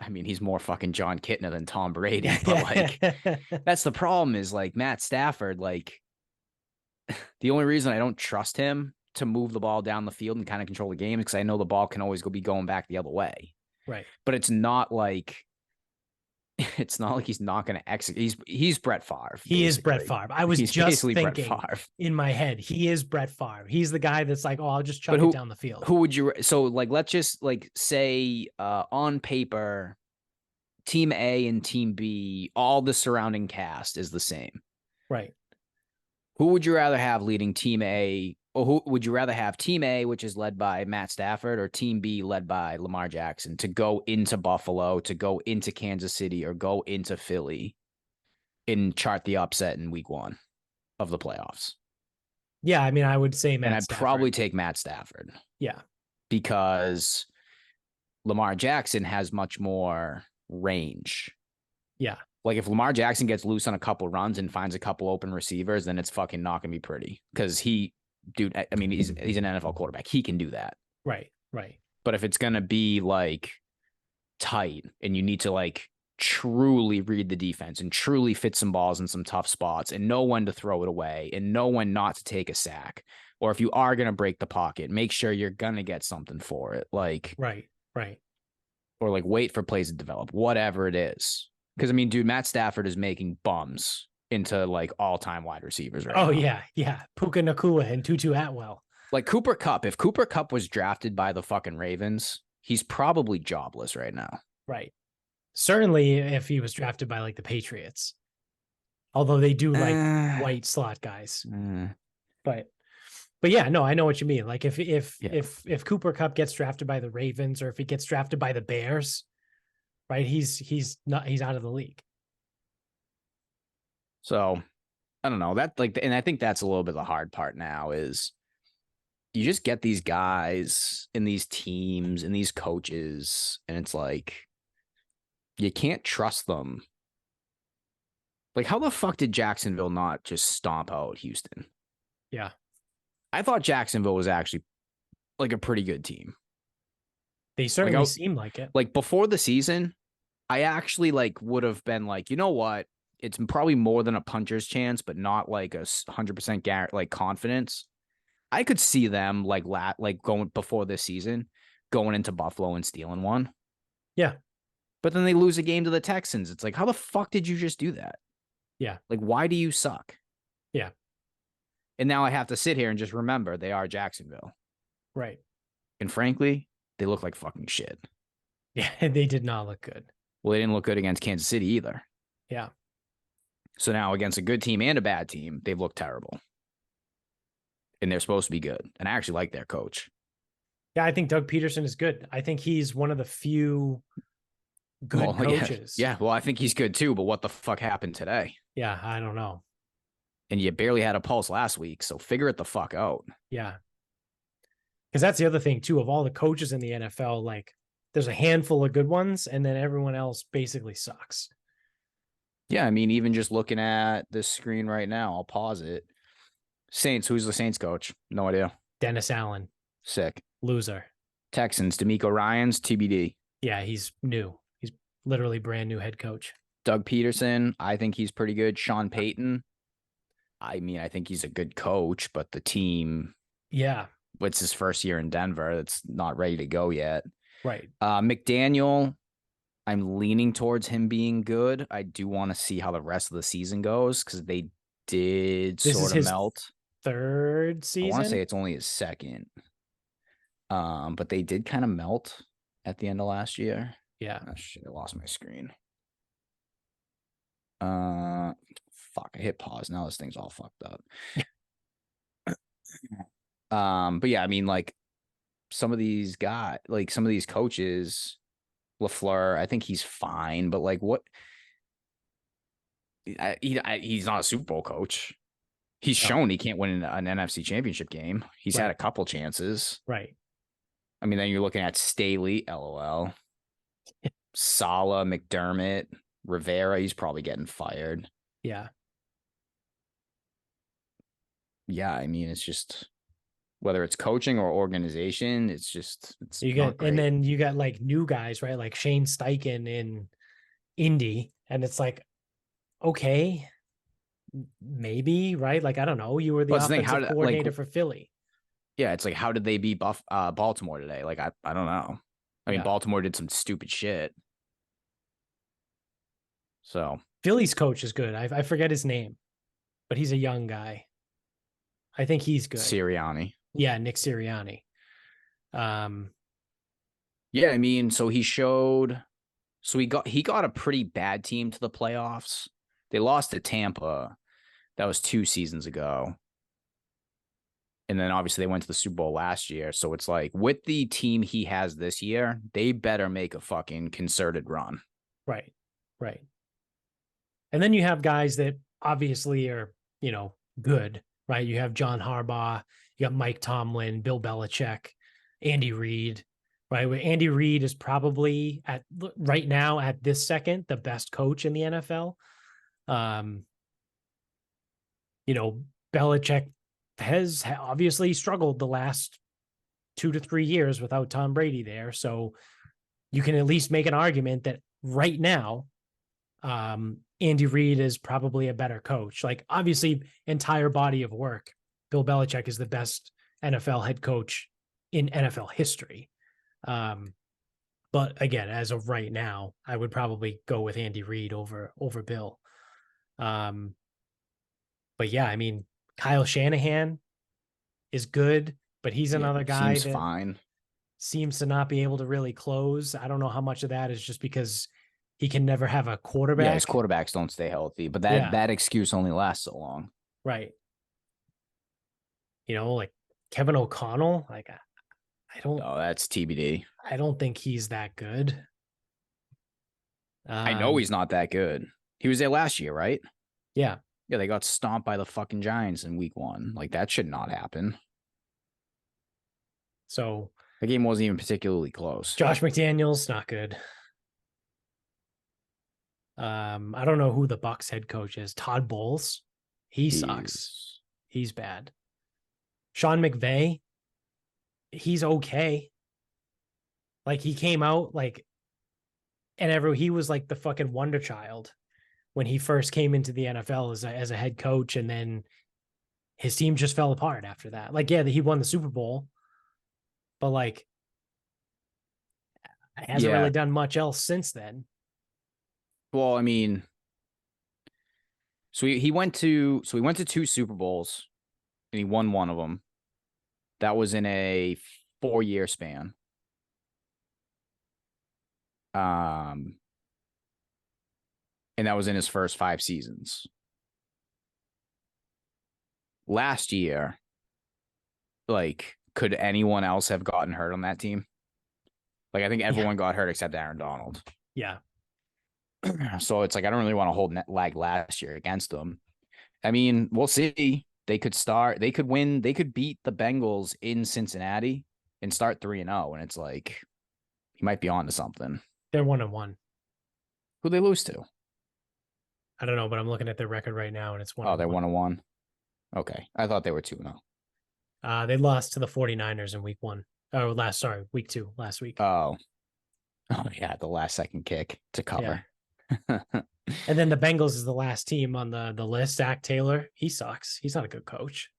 I mean, he's more fucking John Kitna than Tom Brady, but like that's the problem is like Matt Stafford, like the only reason I don't trust him to move the ball down the field and kind of control the game is because I know the ball can always be going back the other way. Right. But it's not like he's not going to execute. He's Brett Favre. He is Brett Favre. I was just thinking in my head, he is Brett Favre. He's the guy that's like, oh, I'll just chuck it down the field. Who would you so like? Let's just like say on paper, Team A and Team B, all the surrounding cast is the same. Right. Who would you rather have leading Team A? Or who would you rather have Team A, which is led by Matt Stafford, or Team B led by Lamar Jackson to go into Buffalo, to go into Kansas City, or go into Philly and chart the upset in week 1 of the playoffs? Yeah, I mean, I would say Matt Stafford. And I'd probably take Matt Stafford. Yeah. Because Lamar Jackson has much more range. Yeah. Like if Lamar Jackson gets loose on a couple runs and finds a couple open receivers, then it's fucking not going to be pretty. Because dude, I mean, he's an NFL quarterback. He can do that. Right. Right. But if it's going to be like tight and you need to like truly read the defense and truly fit some balls in some tough spots and know when to throw it away and know when not to take a sack, or if you are going to break the pocket, make sure you're going to get something for it. Like, right. Or like wait for plays to develop, whatever it is. Because I mean, dude, Matt Stafford is making bums into like all-time wide receivers right now. Oh, yeah. Puka Nacua and Tutu Atwell. Like Cooper Kupp. If Cooper Kupp was drafted by the fucking Ravens, he's probably jobless right now. Right. Certainly if he was drafted by like the Patriots. Although they do like white slot guys. But yeah, no, I know what you mean. Like if Cooper Kupp gets drafted by the Ravens or if he gets drafted by the Bears, right? He's out of the league. So I don't know that like, and I think that's a little bit the hard part now is you just get these guys in these teams and these coaches, and it's like you can't trust them. Like, how the fuck did Jacksonville not just stomp out Houston? Yeah. I thought Jacksonville was actually like a pretty good team. They certainly seem like it. Like before the season, I actually like would have been like, you know what? It's probably more than a puncher's chance, but not like a 100% like confidence. I could see them like going before this season, going into Buffalo and stealing one. Yeah. But then they lose a game to the Texans. It's like, how the fuck did you just do that? Yeah. Like, why do you suck? Yeah. And now I have to sit here and just remember they are Jacksonville. Right. And frankly, they look like fucking shit. Yeah, they did not look good. Well, they didn't look good against Kansas City either. Yeah. So now against a good team and a bad team, they've looked terrible. And they're supposed to be good. And I actually like their coach. Yeah, I think Doug Peterson is good. I think he's one of the few good coaches. Yeah, well, I think he's good too, but what the fuck happened today? Yeah, I don't know. And you barely had a pulse last week, so figure it the fuck out. Yeah. Because that's the other thing too, of all the coaches in the NFL, like there's a handful of good ones and then everyone else basically sucks. Yeah, I mean, even just looking at this screen right now, I'll pause it. Saints, who's the Saints coach? No idea. Dennis Allen. Sick. Loser. Texans, D'Amico Ryans, TBD. Yeah, he's new. He's literally brand new head coach. Doug Peterson, I think he's pretty good. Sean Payton, I mean, I think he's a good coach, but the team, yeah, it's his first year in Denver. It's not ready to go yet. Right. McDaniel, I'm leaning towards him being good. I do want to see how the rest of the season goes because they did sort of melt. Third season. I want to say it's only his second. But they did kind of melt at the end of last year. Yeah. Oh shit, I lost my screen. Fuck, I hit pause. Now this thing's all fucked up. But yeah, I mean, like some of these guys, like some of these coaches, LaFleur, I think he's fine, but like what? He's not a Super Bowl coach. He's No. shown he can't win an NFC Championship game. He's had Right. a couple chances. Right. I mean, then you're looking at Staley, LOL, Sala, McDermott, Rivera. He's probably getting fired. Yeah. Yeah, I mean, it's just whether it's coaching or organization, it's You not get, and great. then you got like new guys, right? Like Shane Steichen in Indy. And it's like, okay, maybe, right? Like, I don't know. You were the Well, it's the thing. How offensive did like coordinator for Philly. yeah, it's like how did they beat Baltimore today? Like I don't know. I mean, Yeah. Baltimore did some stupid shit. So Philly's coach is good. I forget his name, but he's a young guy. I think he's good. Sirianni. Yeah, Nick Sirianni. Yeah, I mean, so he got a pretty bad team to the playoffs. They lost to Tampa. That was 2 seasons ago. And then obviously they went to the Super Bowl last year. So it's like with the team he has this year, they better make a fucking concerted run. Right. Right. And then you have guys that obviously are, good, right? You have John Harbaugh, you got Mike Tomlin, Bill Belichick, Andy Reid, right? Where Andy Reid is probably right now at this second the best coach in the NFL. Belichick has obviously struggled the last 2 to 3 years without Tom Brady there. So you can at least make an argument that right now, Andy Reid is probably a better coach. Like obviously entire body of work, Bill Belichick is the best NFL head coach in NFL history. But again, as of right now, I would probably go with Andy Reid over Bill. But yeah, I mean, Kyle Shanahan is good, but he's Yeah, another guy seems that fine. seems to not be able to really close. I don't know how much of that is just because he can never have a Yeah, quarterback. his quarterbacks don't stay healthy, but Yeah. that excuse only lasts so long. Right. Like Kevin O'Connell, like Oh, that's TBD. I don't think he's that good. I know he's not that good. He was there last year, right? Yeah. Yeah, they got stomped by the fucking Giants in week 1. Like that should not happen. So the game wasn't even particularly close. Josh McDaniels, not good. I don't know who the Bucs head coach is. Todd Bowles. He sucks. He's bad. Sean McVay. He's okay. Like he came out like, and he was like the fucking wonder child when he first came into the NFL as a head coach, and then his team just fell apart after that. Like, yeah, he won the Super Bowl, but like, hasn't really done much else since then. Well, I mean, so he went to 2 Super Bowls and he won one of them. That was in a 4-year span. And that was in his first 5 seasons. Last year, like, could anyone else have gotten hurt on that team? Like, I think everyone got hurt except Aaron Donald. Yeah. So it's like I don't really want to hold lag last year against them. I mean, we'll see. They could win, they could beat the Bengals in Cincinnati and start 3-0. And it's like he might be on to something. They're 1-1. Who they lose to? I don't know, but I'm looking at their record right now and it's 1-1. Oh, they're 1-1. Okay. I thought they were 2-0. They lost to the 49ers in week 1. Oh, week 2, last week. Oh, yeah, the last second kick to cover. Yeah. And then the Bengals is the last team on the list. Zach Taylor, he sucks. He's not a good coach.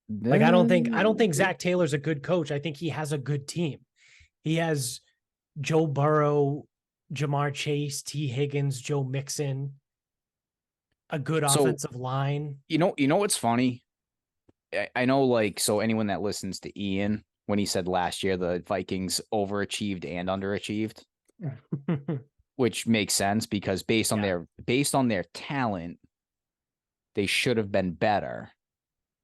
Like I don't think Zach Taylor's a good coach. I think he has a good team. He has Joe Burrow, Jamar Chase, T. Higgins, Joe Mixon, a good offensive line. You know what's funny? I know, like, so anyone that listens to Ian, when he said last year the Vikings overachieved and underachieved, which makes sense because based on their talent, they should have been better.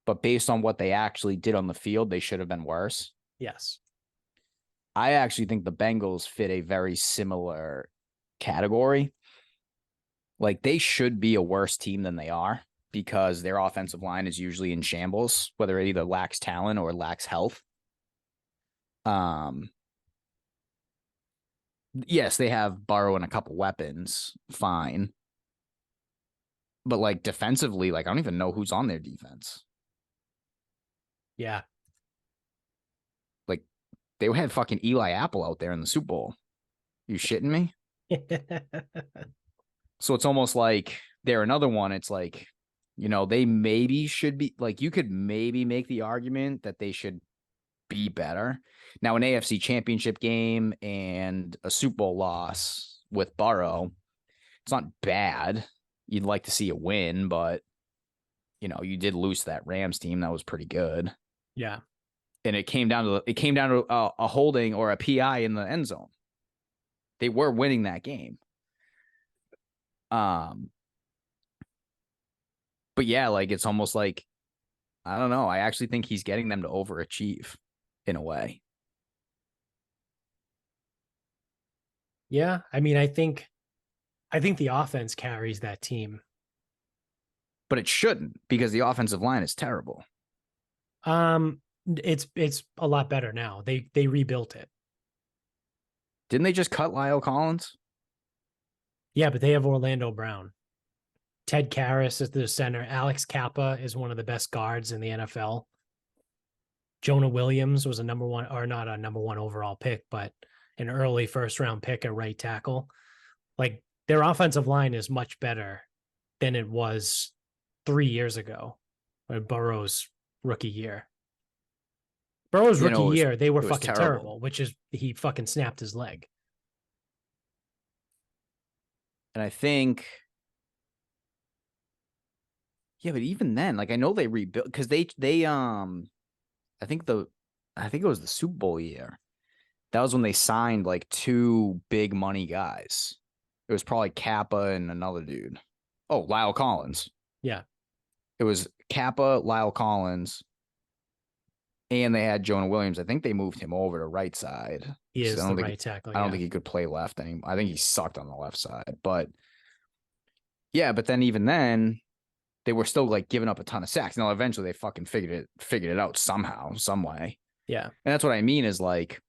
But based on what they actually did on the field, they should have been worse. Yes. I actually think the Bengals fit a very similar category. Like they should be a worse team than they are because their offensive line is usually in shambles, whether it either lacks talent or lacks health. Yes, they have Burrow and a couple weapons, fine. But like defensively, like I don't even know who's on their defense. Yeah. Like they had fucking Eli Apple out there in the Super Bowl. You shitting me? So it's almost like they're another one. It's like, they maybe should be like, you could maybe make the argument that they should be better. Now, an AFC championship game and a Super Bowl loss with Burrow, it's not bad. You'd like to see a win, but you did lose to that Rams team. That was pretty good. Yeah. And it came down to a holding or a PI in the end zone. They were winning that game. But yeah, like it's almost like, I don't know. I actually think he's getting them to overachieve in a way. Yeah. I mean, I think the offense carries that team. But it shouldn't because the offensive line is terrible. It's a lot better now. They rebuilt it. Didn't they just cut Lyle Collins? Yeah, but they have Orlando Brown. Ted Karras is the center. Alex Kappa is one of the best guards in the NFL. Jonah Williams was a number one, or not a number one overall pick, but an early first round pick at right tackle. Like their offensive line is much better than it was 3 years ago, Burrow's rookie year. Burrow's rookie year, they were fucking terrible, which is he fucking snapped his leg. And I think, yeah, but even then, like I know they rebuilt because they I think it was the Super Bowl year. That was when they signed like 2 big money guys. It was probably Kappa and another dude. Oh, Lyle Collins. Yeah. It was Kappa, Lyle Collins, and they had Jonah Williams. I think they moved him over to right side. He is the right tackle. I don't think he could play left anymore. I think he sucked on the left side. But yeah, but then even then, they were still like giving up a ton of sacks. Now eventually they fucking figured it out somehow, some way. Yeah. And that's what I mean is like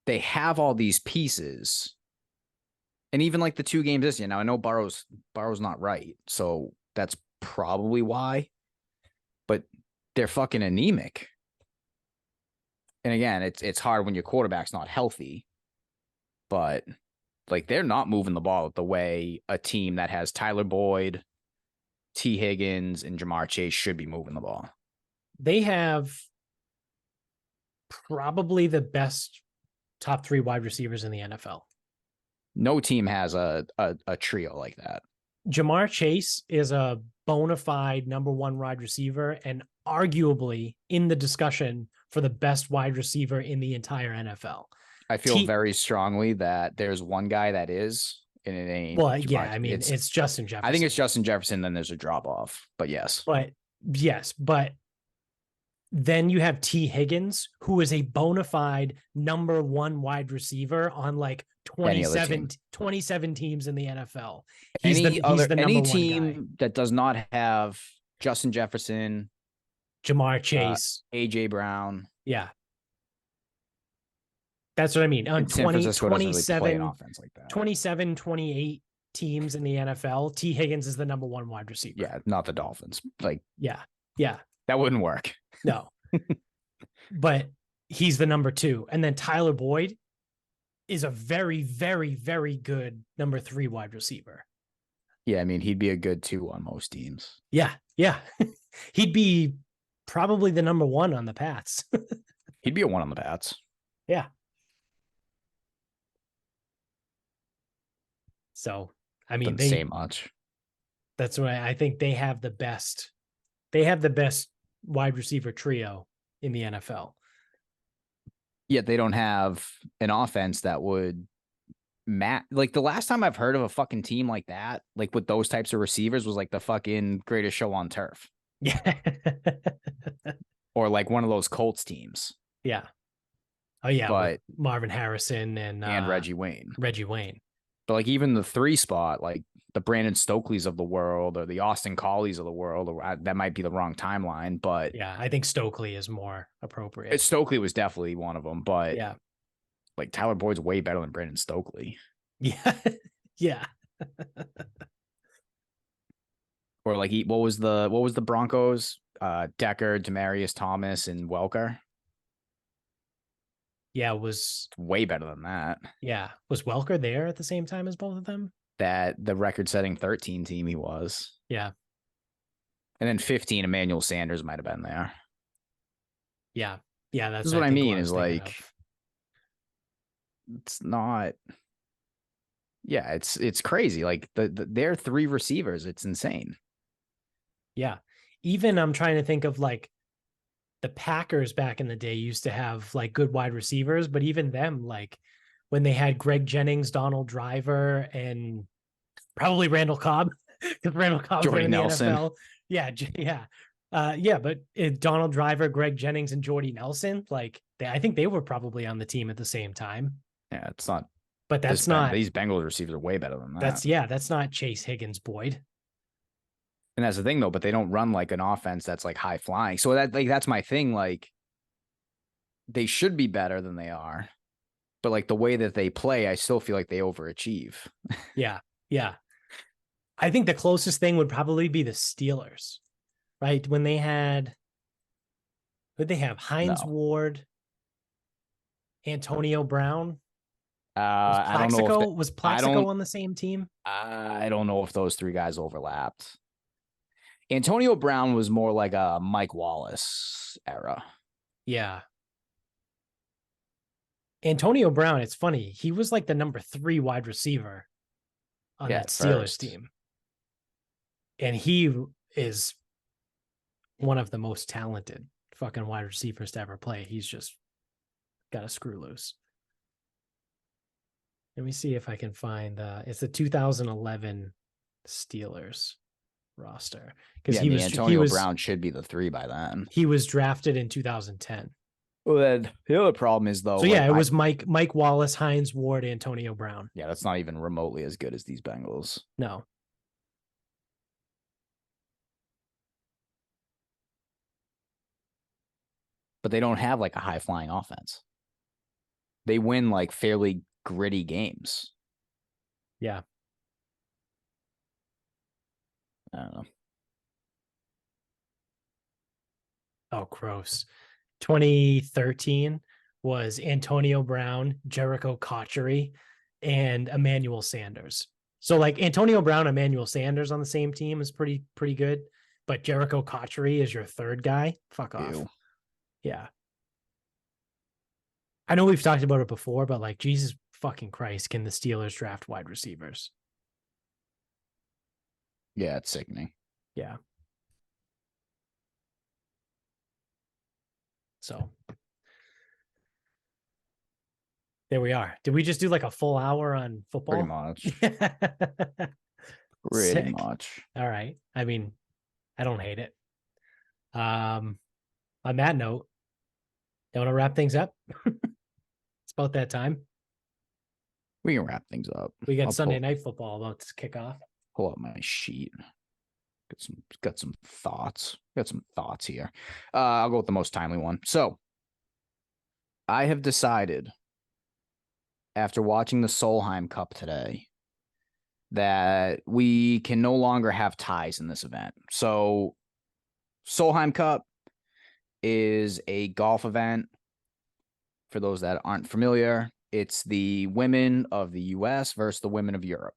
they have all these pieces. And even like the 2 games this year. Now I know Burrow's not right. So that's probably why. But they're fucking anemic. And again, it's hard when your quarterback's not healthy. But like they're not moving the ball the way a team that has Tyler Boyd, T. Higgins, and Jamar Chase should be moving the ball. They have probably the best top 3 wide receivers in the NFL. No team has a trio like that. Jamar Chase is a bona fide number 1 wide receiver and arguably in the discussion for the best wide receiver in the entire NFL. I feel very strongly that there's one guy that is, and it ain't. Well, yeah, I mean, it's Justin Jefferson. I think it's Justin Jefferson, then there's a drop off, but yes. But then you have T. Higgins, who is a bona fide number 1 wide receiver on like 27 teams in the NFL. He's the number 1 team guy that does not have Justin Jefferson, Jamar Chase, AJ Brown. Yeah. That's what I mean. On 27, 28 teams in the NFL, T. Higgins is the number 1 wide receiver. Yeah, not the Dolphins. Like, yeah. That wouldn't work. No. But he's the number 2. And then Tyler Boyd is a very, very, very good number 3 wide receiver. Yeah, I mean, he'd be a good 2 on most teams. Yeah. He'd be probably the number 1 on the Pats. He'd be a 1 on the Pats. Yeah. So, I mean, they say much. That's why I think they have the best wide receiver trio in the NFL. Yet they don't have an offense that would like the last time I've heard of a fucking team like that, like with those types of receivers, was like the fucking Greatest Show on Turf. Yeah. Or like one of those Colts teams. Yeah. Oh yeah, but with Marvin Harrison and Reggie Wayne. Reggie Wayne. But like even the 3 spot, like the Brandon Stokley's of the world or the Austin Collies of the world, or that might be the wrong timeline, but yeah, I think Stokely is more appropriate. Stokely was definitely one of them, but yeah, like Tyler Boyd's way better than Brandon Stokely. Yeah. Yeah. Or like what was the Broncos? Decker, Demaryius Thomas, and Welker. Yeah, was way better than that. Yeah. Was Welker there at the same time as both of them? That the record-setting 13 team he was. Yeah. And then 15, Emmanuel Sanders might have been there. Yeah. Yeah, that's what I mean is like it's not. Yeah, it's crazy. Like they're 3 receivers. It's insane. Yeah. Even I'm trying to think of like the Packers back in the day used to have like good wide receivers, but even them, like when they had Greg Jennings, Donald Driver, and probably Randall Cobb, because Randall Cobb in the NFL. Yeah, yeah, but Donald Driver, Greg Jennings, and Jordy Nelson, like I think they were probably on the team at the same time. Yeah, it's not. But that's not. These Bengals receivers are way better than that. That's not Chase Higgins Boyd. And that's the thing, though, but they don't run like an offense that's like high flying. So that's my thing. Like, they should be better than they are. But like the way that they play, I still feel like they overachieve. Yeah. Yeah. I think the closest thing would probably be the Steelers, right? When they had, would they have Hines Ward, Antonio Brown? I don't know if was Plaxico on the same team? I don't know if those 3 guys overlapped. Antonio Brown was more like a Mike Wallace era. Yeah. Antonio Brown, it's funny. He was like the number 3 wide receiver on that Steelers team. And he is one of the most talented fucking wide receivers to ever play. He's just got a screw loose. Let me see if I can find it's the 2011 Steelers roster, because Antonio Brown should be the 3 by then. He was drafted in 2010. Well, then the other problem is though. So yeah, it was Mike Wallace, Hines Ward, Antonio Brown. Yeah, that's not even remotely as good as these Bengals. No. But they don't have like a high flying offense. They win like fairly gritty games. Yeah. I don't know. Oh, gross. 2013 was Antonio Brown, Jericho Cotchery, and Emmanuel Sanders. So like Antonio Brown, Emmanuel Sanders on the same team is pretty good. But Jericho Cotchery is your 3rd guy. Fuck off. Ew. Yeah. I know we've talked about it before, but like, Jesus fucking Christ, can the Steelers draft wide receivers? Yeah, it's sickening. Yeah. So there we are. Did we just do like a full hour on football? Pretty much. Pretty much. All right. I mean, I don't hate it. On that note, you want to wrap things up? It's about that time. We can wrap things up. We got Sunday Night Football about to kick off. Pull up my sheet. Got some thoughts. Got some thoughts here. I'll go with the most timely one. So I have decided, after watching the Solheim Cup today, that we can no longer have ties in this event. So Solheim Cup is a golf event. For those that aren't familiar, it's the women of the US versus the women of Europe.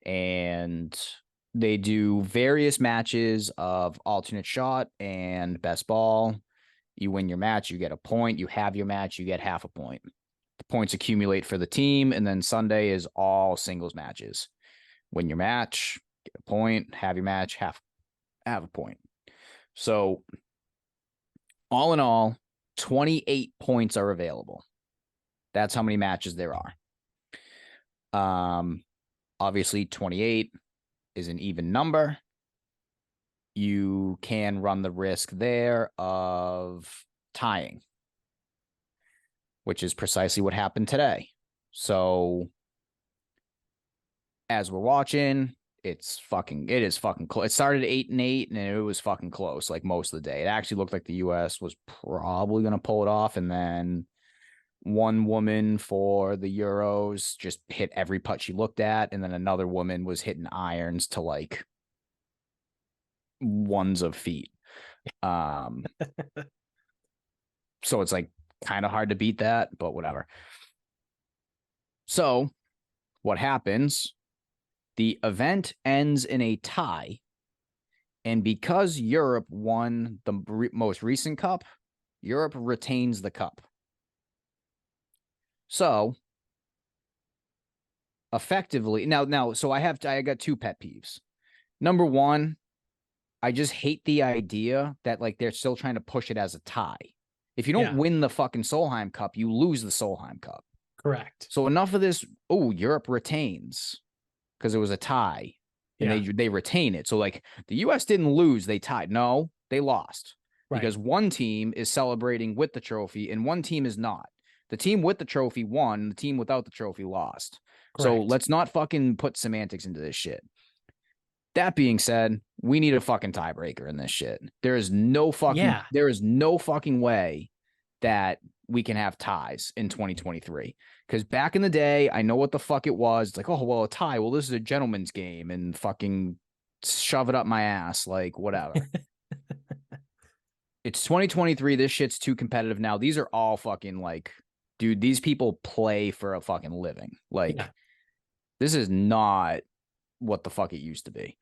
And they do various matches of alternate shot and best ball. You win your match, you get a point. You have your match, you get half a point. The points accumulate for the team, and then Sunday is all singles matches. Win your match, get a point, have your match, have a point. So all in all, 28 points are available. That's how many matches there are. Obviously 28 is an even number. You can run the risk there of tying, which is precisely what happened today. So as we're watching, it is fucking close. It started 8-8 and it was fucking close like most of the day. It actually looked like the US was probably going to pull it off, and then one woman for the Euros just hit every putt she looked at, and then another woman was hitting irons to like ones of feet. So it's like kind of hard to beat that, but whatever. So what happens? The event ends in a tie, and because Europe won the most recent cup, Europe retains the cup. So effectively, so I got two pet peeves. Number one, I just hate the idea that like they're still trying to push it as a tie. If you don't win the fucking Solheim Cup, you lose the Solheim Cup. Correct. So enough of this. Oh, Europe retains because it was a tie, and they retain it. So like the US didn't lose, they tied. No, they lost because one team is celebrating with the trophy and one team is not. The team with the trophy won, the team without the trophy lost. Correct. So let's not fucking put semantics into this shit. That being said, we need a fucking tiebreaker in this shit. There is no fucking way that we can have ties in 2023. Because back in the day, I know what the fuck it was. It's like, oh, well, a tie. Well, this is a gentleman's game, and fucking shove it up my ass. Like, whatever. It's 2023. This shit's too competitive now. These are all fucking like, dude, these people play for a fucking living. Like, this is not what the fuck it used to be.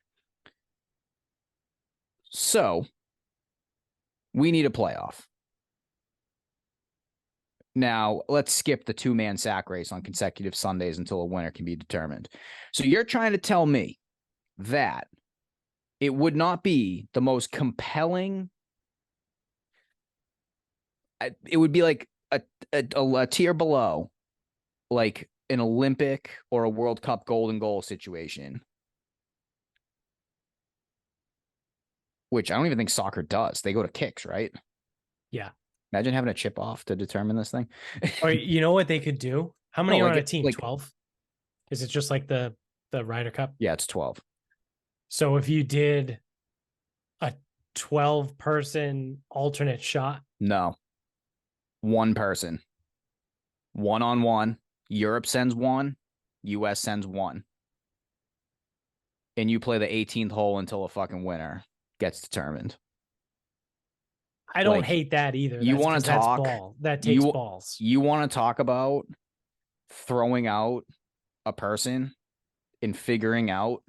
So we need a playoff. Now, let's skip the two-man sack race on consecutive Sundays until a winner can be determined. So you're trying to tell me that it would not be the most compelling. It would be like a tier below, like an Olympic or a World Cup golden goal situation, which I don't even think soccer does. They go to kicks, right? Yeah. Imagine having a chip off to determine this thing. Or you know what they could do? How many are on a team? Like 12? Is it just like the Ryder Cup? Yeah, it's 12. So if you did a 12-person alternate shot? No. One person. One-on-one. Europe sends one. US sends one. And you play the 18th hole until a fucking winner gets determined. I don't hate that either. You want to talk? That takes balls. You want to talk about throwing out a person and figuring out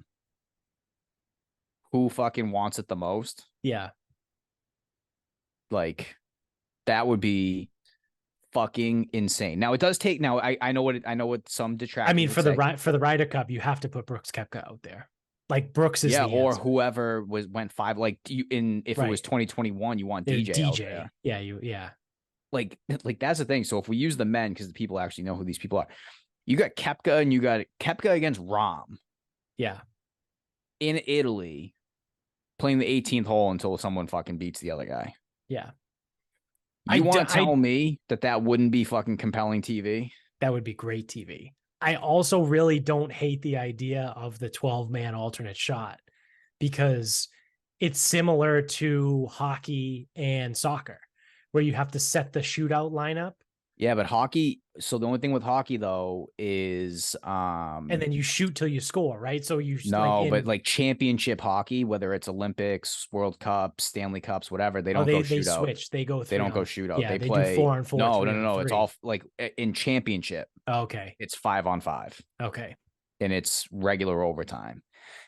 who fucking wants it the most? Yeah. Like, that would be fucking insane. Now it does take. Now I know what some detractors. I mean, for the Ryder Cup, you have to put Brooks Koepka out there. Like Brooks is or answer. Whoever went 5. Like if it was 2021, you want DJ out there. Yeah. Like that's the thing. So if we use the men, because the people actually know who these people are, you got Koepka and you got Koepka against Rahm. Yeah. In Italy, playing the 18th hole until someone fucking beats the other guy. Yeah. You want to tell me that wouldn't be fucking compelling TV? That would be great TV. I also really don't hate the idea of the 12-man alternate shot because it's similar to hockey and soccer where you have to set the shootout lineup. Yeah, but hockey. So the only thing with hockey though is and then you shoot till you score, right? So you but like championship hockey, whether it's Olympics, World Cups, Stanley Cups, whatever, they don't go shootout. They switch. They go. They don't go shootout. Yeah, they play do 4-on-4. No. It's all like in championship. Okay. It's 5-on-5. Okay. And it's regular overtime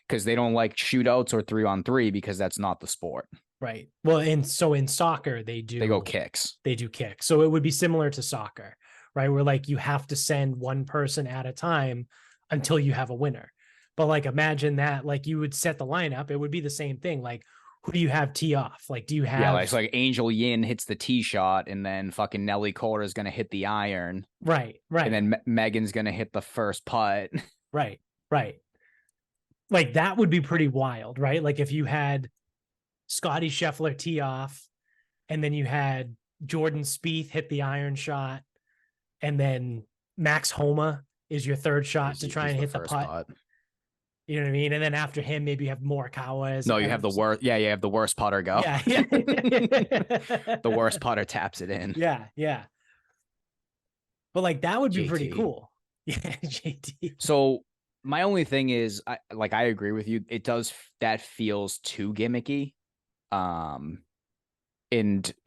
because they don't like shootouts or 3-on-3 because that's not the sport. Right. Well, in soccer, they go kicks. They do kicks. So it would be similar to soccer, right? Where like you have to send one person at a time until you have a winner. But like, imagine that, like you would set the lineup. It would be the same thing. Like who do you have tee off? Like, do you have Yeah, like Angel Yin hits the tee shot, and then fucking Nelly Coulter is gonna hit the iron, right, and then Megan's gonna hit the first putt. right. Like that would be pretty wild, right? Like if you had Scotty Scheffler tee off, and then you had Jordan Spieth hit the iron shot, and then Max Homa is your third shot to try and hit the putt. You know what I mean? And then after him, maybe you have Morikawa as no, you have the worst. Yeah, you have the worst putter go. Yeah. The worst putter taps it in. Yeah. But like that would be JT. pretty cool. Yeah, JT. So my only thing is, I agree with you. It does, that feels too gimmicky. And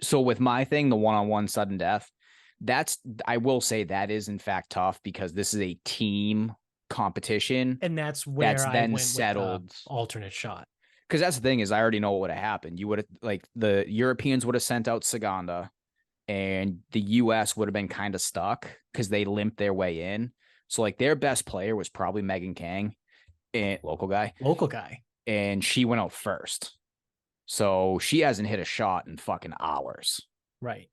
so with my thing, the one-on-one sudden death, I will say that is in fact tough because this is a team competition, and that's where that's I then went settled with the alternate shot. Because that's the thing is, I already know what would have happened. You would have, like, the Europeans would have sent out Saganda, and the U.S. would have been kind of stuck because they limped their way in. So like their best player was probably Megan Kang, and local guy, and she went out first. So she hasn't hit a shot in fucking hours. Right.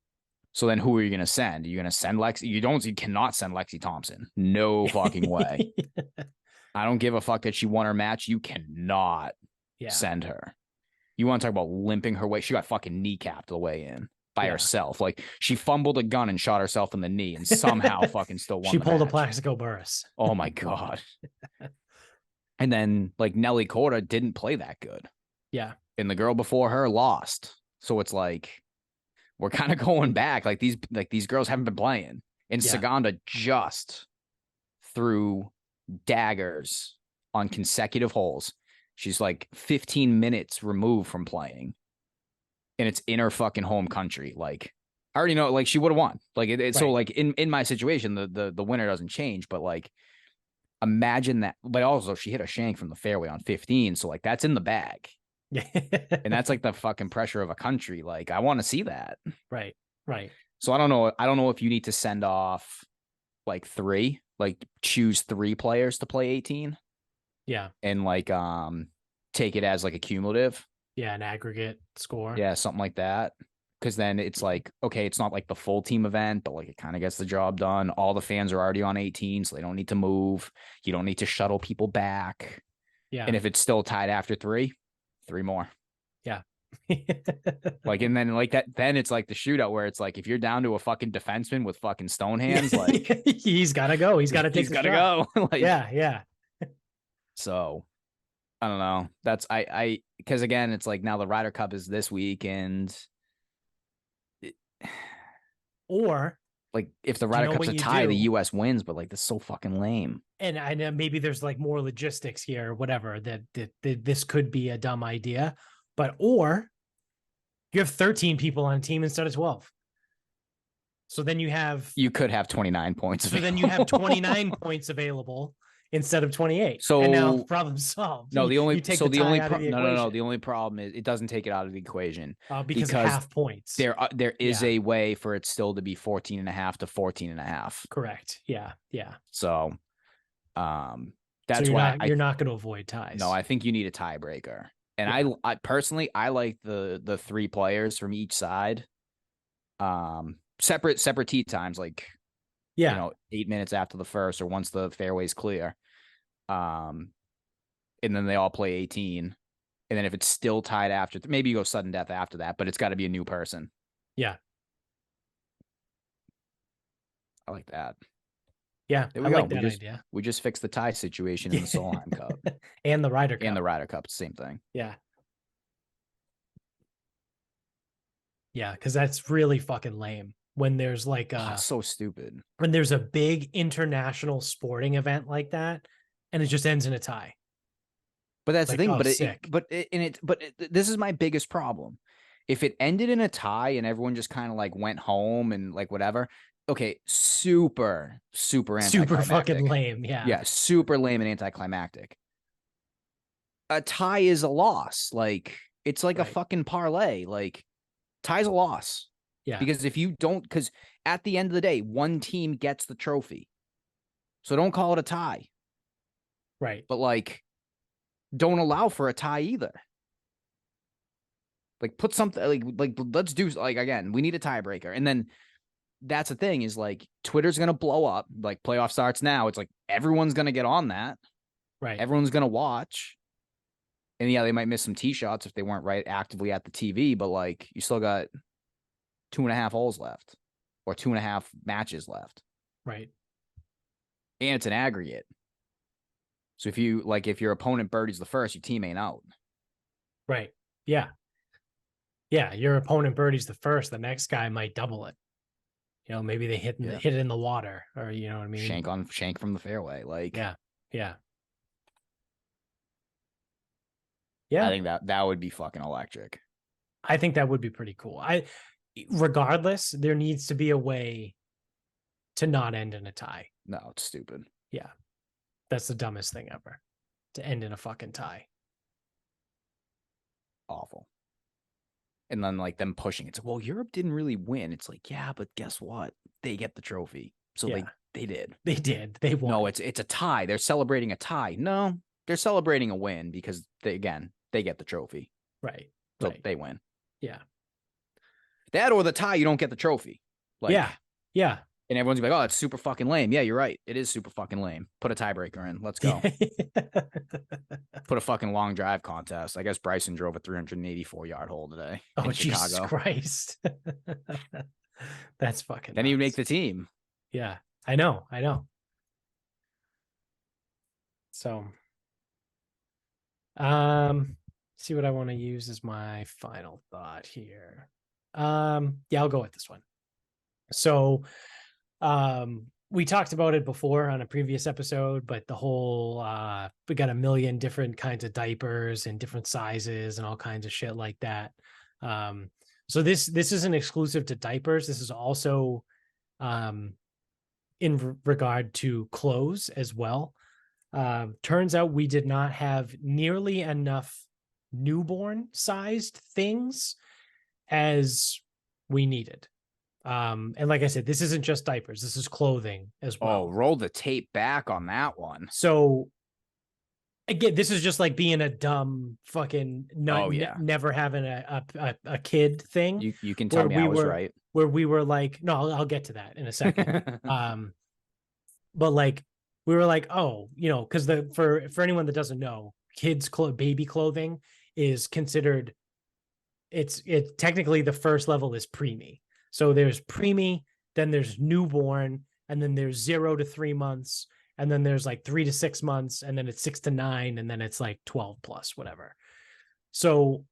So then who are you going to send? Are you going to send Lexi? You cannot send Lexi Thompson. No fucking way. I don't give a fuck that she won her match. You cannot send her. You want to talk about limping her way? She got fucking kneecapped the way in by herself. Like she fumbled a gun and shot herself in the knee and somehow fucking still won. She pulled a Plaxico Burress. Oh my God. And then like Nelly Coulter didn't play that good. Yeah. And the girl before her lost. So it's like, we're kind of going back. Like these girls haven't been playing. And Saganda just threw daggers on consecutive holes. She's like 15 minutes removed from playing. And it's in her fucking home country. Like, I already know, like, she would have won. Like, so, like, in my situation, the winner doesn't change. But, like, imagine that. But also, she hit a shank from the fairway on 15. So, like, that's in the bag. And that's, like, the fucking pressure of a country. Like, I want to see that. Right. So, I don't know if you need to send off, like, 3. Like, choose 3 players to play 18. Yeah. And, like, take it as, like, a cumulative. Yeah, an aggregate score. Yeah, something like that. Because then it's like, okay, it's not like the full team event, but like it kind of gets the job done. All the fans are already on 18, so they don't need to move. You don't need to shuttle people back. Yeah. And if it's still tied after 3 more. Yeah. Like, and then like that, then it's like the shootout where it's like, if you're down to a fucking defenseman with fucking stone hands, like he's got to go. He's got to take. He's got to go. Like, yeah. So I don't know. That's I because again, it's like now the Ryder Cup is this week, and or like if the Ryder Cup's a tie, the U.S. wins, but like this is so fucking lame. And I know maybe there's like more logistics here, or whatever, that this could be a dumb idea, or you have 13 people on a team instead of 12. So then you could have 29 points. So then you have 29 points available instead of 28. So and now problem solved. No, the only no. The only problem is it doesn't take it out of the equation because of half points. There is a way for it still to be 14.5 to 14.5. Correct. Yeah. So, that's why you're not going to avoid ties. No, I think you need a tiebreaker. And I personally like the 3 players from each side. Separate tee times, like 8 minutes after the first or once the fairway's clear. And then they all play 18. And then if it's still tied after, maybe you go sudden death after that, but it's got to be a new person. Yeah. I like that. Yeah, I like that idea. We just fixed the tie situation in the Solheim Cup. And the Ryder Cup. And the Ryder Cup, same thing. Yeah. Yeah, because that's really fucking lame. When there's like so stupid. When there's a big international sporting event like that, and it just ends in a tie. But that's the thing. But this is my biggest problem. If it ended in a tie and everyone just kind of like went home and like whatever, okay, super fucking lame. Yeah, super lame and anticlimactic. A tie is a loss. Like it's like a fucking parlay. Like tie's a loss. Yeah. Because if you don't, because at the end of the day, one team gets the trophy. So don't call it a tie. Right. But like, don't allow for a tie either. Like put something like let's do like again, we need a tiebreaker. And then that's the thing is like Twitter's gonna blow up. Like playoff starts now. It's like everyone's gonna get on that. Right. Everyone's gonna watch. And yeah, they might miss some tee shots if they weren't right actively at the TV, but like you still got 2.5 holes left or 2.5 matches left. Right. And it's an aggregate. So if your opponent birdies the first, your team ain't out. Right. Yeah. Yeah. Your opponent birdies the first, the next guy might double it. You know, maybe they hit it in the water, or you know what I mean? Shank from the fairway. Like yeah. Yeah. I think that would be fucking electric. I think that would be pretty cool. Regardless, there needs to be a way to not end in a tie. No, it's stupid. Yeah. That's the dumbest thing ever. To end in a fucking tie. Awful. And then like them pushing it. Well, Europe didn't really win. It's like, yeah, but guess what? They get the trophy. So they did. They did. They won. No, it's a tie. They're celebrating a tie. No, they're celebrating a win because they get the trophy. Right. So they win. Yeah. That or the tie, you don't get the trophy. Like, yeah. And everyone's like, oh, that's super fucking lame. Yeah, you're right. It is super fucking lame. Put a tiebreaker in. Let's go. Put a fucking long drive contest. I guess Bryson drove a 384-yard hole today. Oh, in Jesus Chicago. Christ. That's fucking Then nuts. he'd make the team. Yeah, I know. So, see what I want to use as my final thought here. Yeah, I'll go with this one. So, we talked about it before on a previous episode, but the whole we got a million different kinds of diapers and different sizes and all kinds of shit like that. So this isn't exclusive to diapers. This is also in regard to clothes as well. Turns out we did not have nearly enough newborn sized things as we needed. And like I said, this isn't just diapers. This is clothing as well. Oh, roll the tape back on that one. So again, this is just like being a dumb fucking never having a kid thing. You can tell me I was right. Where we were like, no, I'll get to that in a second. But like we were like, oh, you know, because for anyone that doesn't know, baby clothing is considered. It's technically the first level is preemie. So there's preemie, then there's newborn, and then there's 0 to 3 months, and then there's like 3 to 6 months, and then it's 6 to 9, and then it's like 12 plus, whatever. So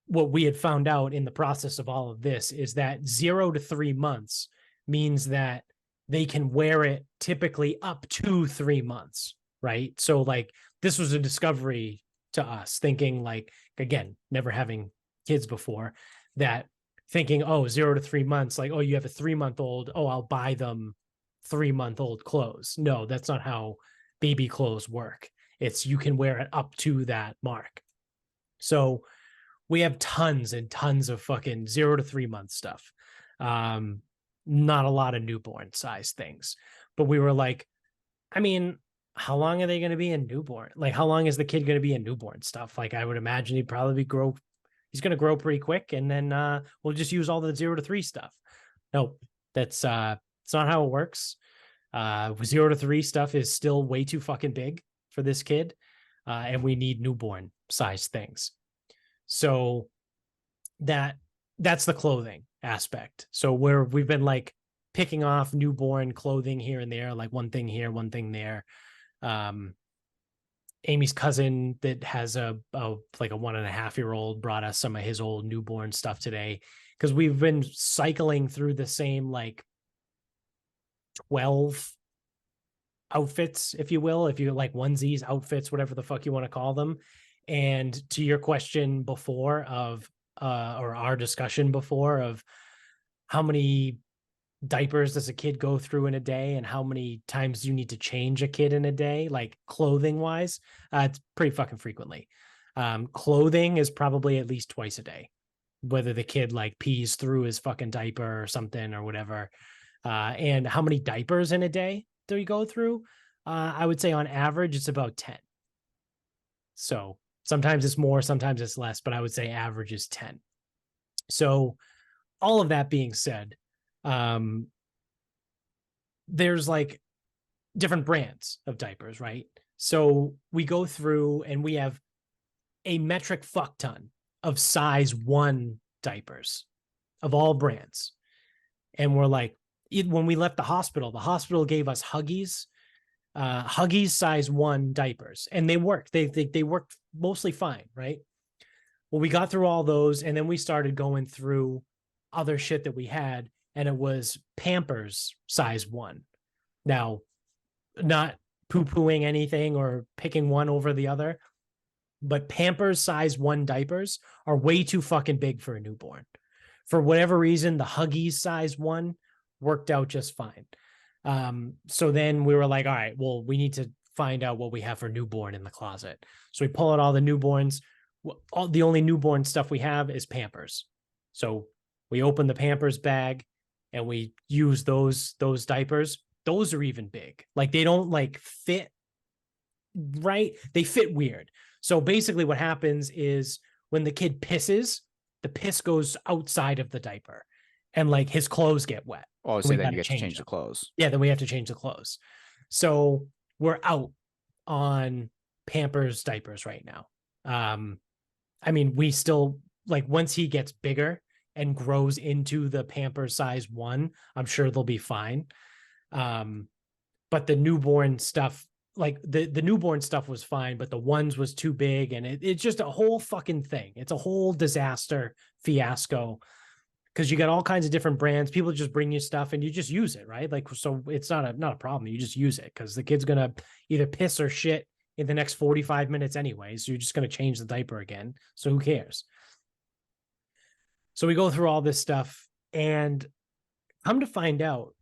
what we had found out in the process of all of this is that 0 to 3 months means that they can wear it typically up to 3 months, right? So like this was a discovery to us, thinking like, again, never having kids before, that thinking, oh, 0 to 3 months, like, oh, you have a 3-month-old, oh, I'll buy them 3-month-old clothes. No, that's not how baby clothes work. It's you can wear it up to that mark. So we have tons and tons of fucking 0 to 3 month stuff. Not a lot of newborn size things, but we were like, I mean, how long are they going to be in newborn? Like, how long is the kid going to be in newborn stuff? Like, I would imagine he's going to grow pretty quick, and then we'll just use all the 0 to 3 stuff. No, that's it's not how it works. 0 to 3 stuff is still way too fucking big for this kid, and we need newborn size things. So that's the clothing aspect. So we've been like picking off newborn clothing here and there, like one thing here, one thing there. Amy's cousin that has a 1.5-year-old brought us some of his old newborn stuff today, because we've been cycling through the same like 12 outfits, if you will, if you like onesies, outfits, whatever the fuck you want to call them. And to your question before of or our discussion before of how many diapers does a kid go through in a day and how many times do you need to change a kid in a day, like clothing wise, it's pretty fucking frequently. Clothing is probably at least twice a day, whether the kid like pees through his fucking diaper or something or whatever. And how many diapers in a day do we go through? I would say on average it's about 10. So Sometimes it's more, sometimes it's less, but I would say average is 10. So all of that being said, there's like different brands of diapers, right? So we go through and we have a metric fuck ton of size 1 diapers of all brands. And we're like, when we left the hospital gave us Huggies size 1 diapers, and they worked. They worked mostly fine, right? Well, we got through all those, and then we started going through other shit that we had, and it was Pampers size 1. Now, not poo-pooing anything or picking one over the other, but Pampers size 1 diapers are way too fucking big for a newborn. For whatever reason, the Huggies size 1 worked out just fine. So then we were like, all right, well, we need to find out what we have for newborn in the closet. So we pull out all the newborns. The only newborn stuff we have is Pampers. So we open the Pampers bag and we use those diapers. Those are even big. Like they don't like fit right. They fit weird. So basically what happens is when the kid pisses, the piss goes outside of the diaper and like his clothes get wet. Oh, so then you get to change the clothes. Yeah, then we have to change the clothes. So we're out on Pampers diapers right now. I mean, we still like once he gets bigger and grows into the Pampers size 1, I'm sure they'll be fine. But the newborn stuff, like the newborn stuff was fine, but the ones was too big, and it's just a whole fucking thing. It's a whole disaster fiasco because you got all kinds of different brands. People just bring you stuff and you just use it, right? Like, so it's not a problem. You just use it because the kid's gonna either piss or shit in the next 45 minutes anyway. So you're just gonna change the diaper again. So who cares? So we go through all this stuff and come to find out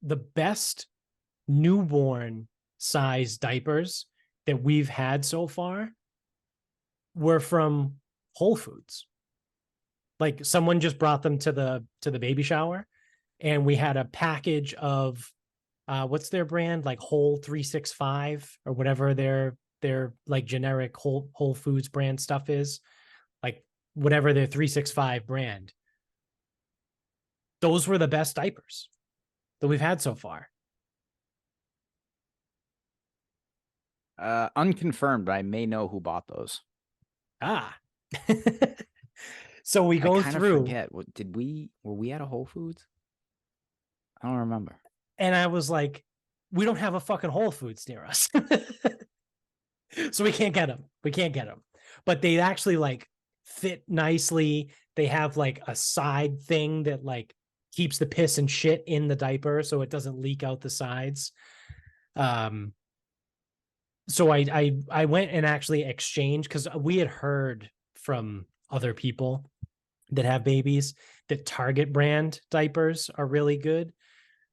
the best newborn size diapers that we've had so far were from Whole Foods. Like someone just brought them to the baby shower, and we had a package of what's their brand, like Whole 365 or whatever their like generic Whole Foods brand stuff is, like whatever their 365 brand. Those were the best diapers that we've had so far. Unconfirmed, but I may know who bought those. Ah. So we go through. Forget. What were we at a Whole Foods? I don't remember. And I was like, we don't have a fucking Whole Foods near us. So we can't get them. But they actually like fit nicely. They have like a side thing that like keeps the piss and shit in the diaper so it doesn't leak out the sides. So I went and actually exchanged, because we had heard from other people that have babies that Target brand diapers are really good.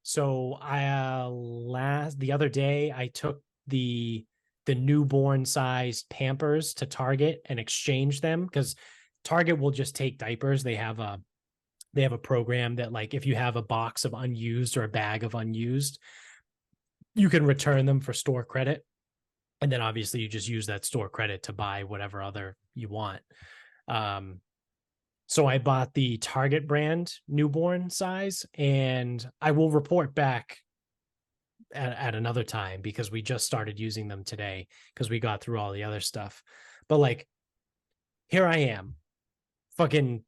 So the other day I took the newborn sized Pampers to Target and exchanged them, because Target will just take diapers. They have a program that like if you have a box of unused or a bag of unused, you can return them for store credit. And then obviously you just use that store credit to buy whatever other you want. So I bought the Target brand newborn size, and I will report back at another time because we just started using them today because we got through all the other stuff. But like, here I am fucking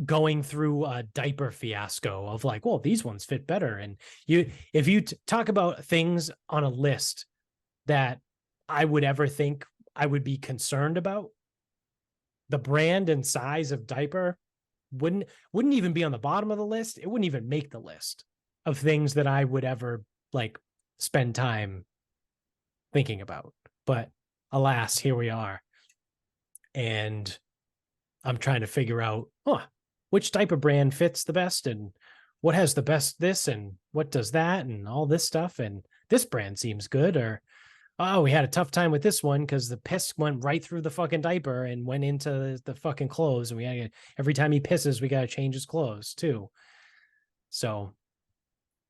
going through a diaper fiasco of like, well, these ones fit better. And if you talk about things on a list that I would ever think I would be concerned about, the brand and size of diaper wouldn't even be on the bottom of the list. It wouldn't even make the list of things that I would ever like spend time thinking about. But alas, here we are. And I'm trying to figure out, which diaper brand fits the best and what has the best this and what does that and all this stuff. And this brand seems good, or we had a tough time with this one because the piss went right through the fucking diaper and went into the fucking clothes. And we had every time he pisses, we got to change his clothes too. So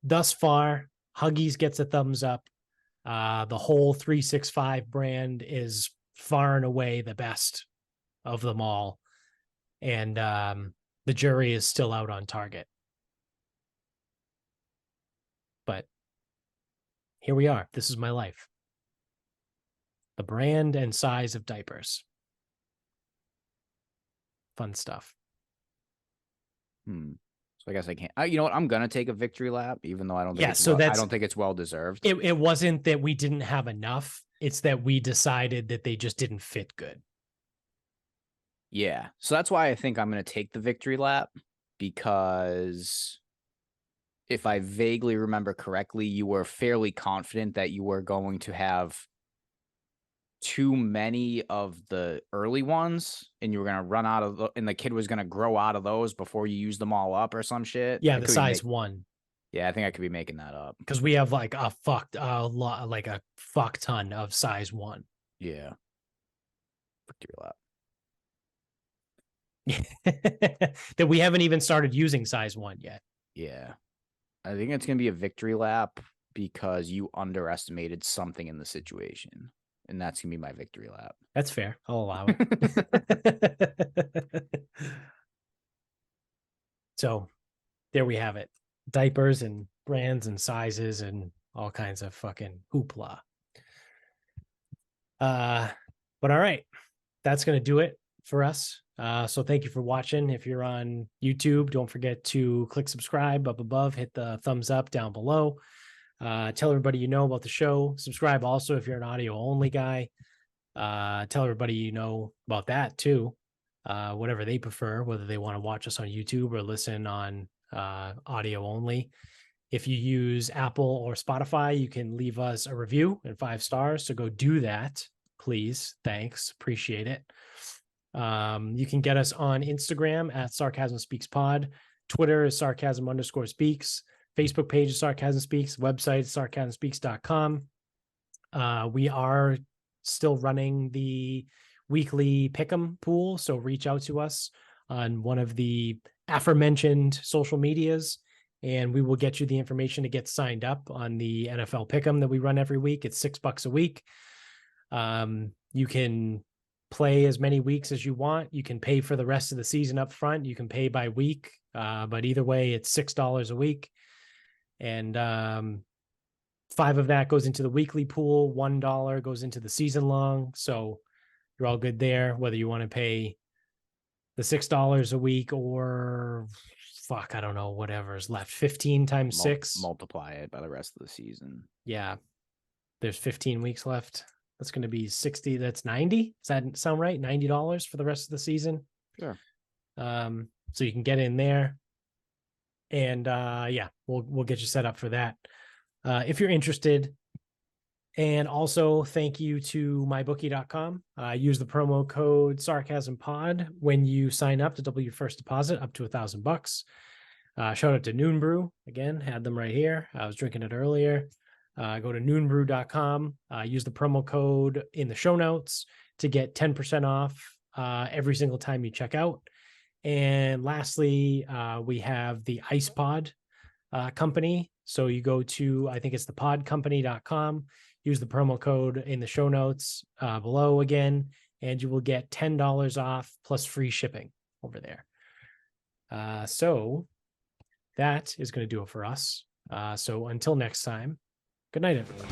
thus far, Huggies gets a thumbs up. The Whole 365 brand is far and away the best of them all. And the jury is still out on Target. But here we are. This is my life. The brand and size of diapers. Fun stuff. So I guess I can't. You know what? I'm gonna take a victory lap, even though I don't think I don't think it's well deserved. It wasn't that we didn't have enough. It's that we decided that they just didn't fit good. Yeah. So that's why I think I'm gonna take the victory lap, because if I vaguely remember correctly, you were fairly confident that you were going to have too many of the early ones and you were going to run out of and the kid was going to grow out of those before you use them all up or some shit. Yeah, the size 1. Yeah, I think I could be making that up. Because we have like a fuck ton of size 1. Yeah. Victory lap. That we haven't even started using size 1 yet. Yeah. I think it's going to be a victory lap because you underestimated something in the situation. And that's going to be my victory lap. That's fair. I'll allow it. So there we have it. Diapers and brands and sizes and all kinds of fucking hoopla. But all right. That's going to do it for us. So thank you for watching. If you're on YouTube, don't forget to click subscribe up above, hit the thumbs up down below. Tell everybody you know about the show. Subscribe also if you're an audio only guy. Tell everybody you know about that too. Whatever they prefer, whether they want to watch us on YouTube or listen on audio only. If you use Apple or Spotify, you can leave us a review and 5 stars. So go do that, please. Thanks. Appreciate it. You can get us on Instagram at Sarcasm Speaks Pod. Twitter is Sarcasm_speaks. Facebook page is Sarcasm Speaks. Website is sarcasmspeaks.com. We are still running the weekly pick'em pool, so reach out to us on one of the aforementioned social medias, and we will get you the information to get signed up on the NFL pick'em that we run every week. It's $6 a week. You can play as many weeks as you want. You can pay for the rest of the season up front. You can pay by week, but either way, it's $6 a week. And 5 of that goes into the weekly pool. $1 goes into the season long. So you're all good there, whether you want to pay the $6 a week or I don't know, whatever's left. 15 times 6. Multiply it by the rest of the season. Yeah. There's 15 weeks left. That's going to be 60. That's 90. Does that sound right? $90 for the rest of the season. Sure. So you can get in there. And yeah, we'll get you set up for that if you're interested. And also thank you to mybookie.com. Use the promo code SarcasmPod when you sign up to double your first deposit up to $1,000. Shout out to Noon Brew. Again, had them right here. I was drinking it earlier. Go to noonbrew.com. Use the promo code in the show notes to get 10% off every single time you check out. And lastly, we have the IcePod company. So you go to, I think it's thepodcompany.com, use the promo code in the show notes below again, and you will get $10 off plus free shipping over there. So that is going to do it for us. So until next time, good night, everyone.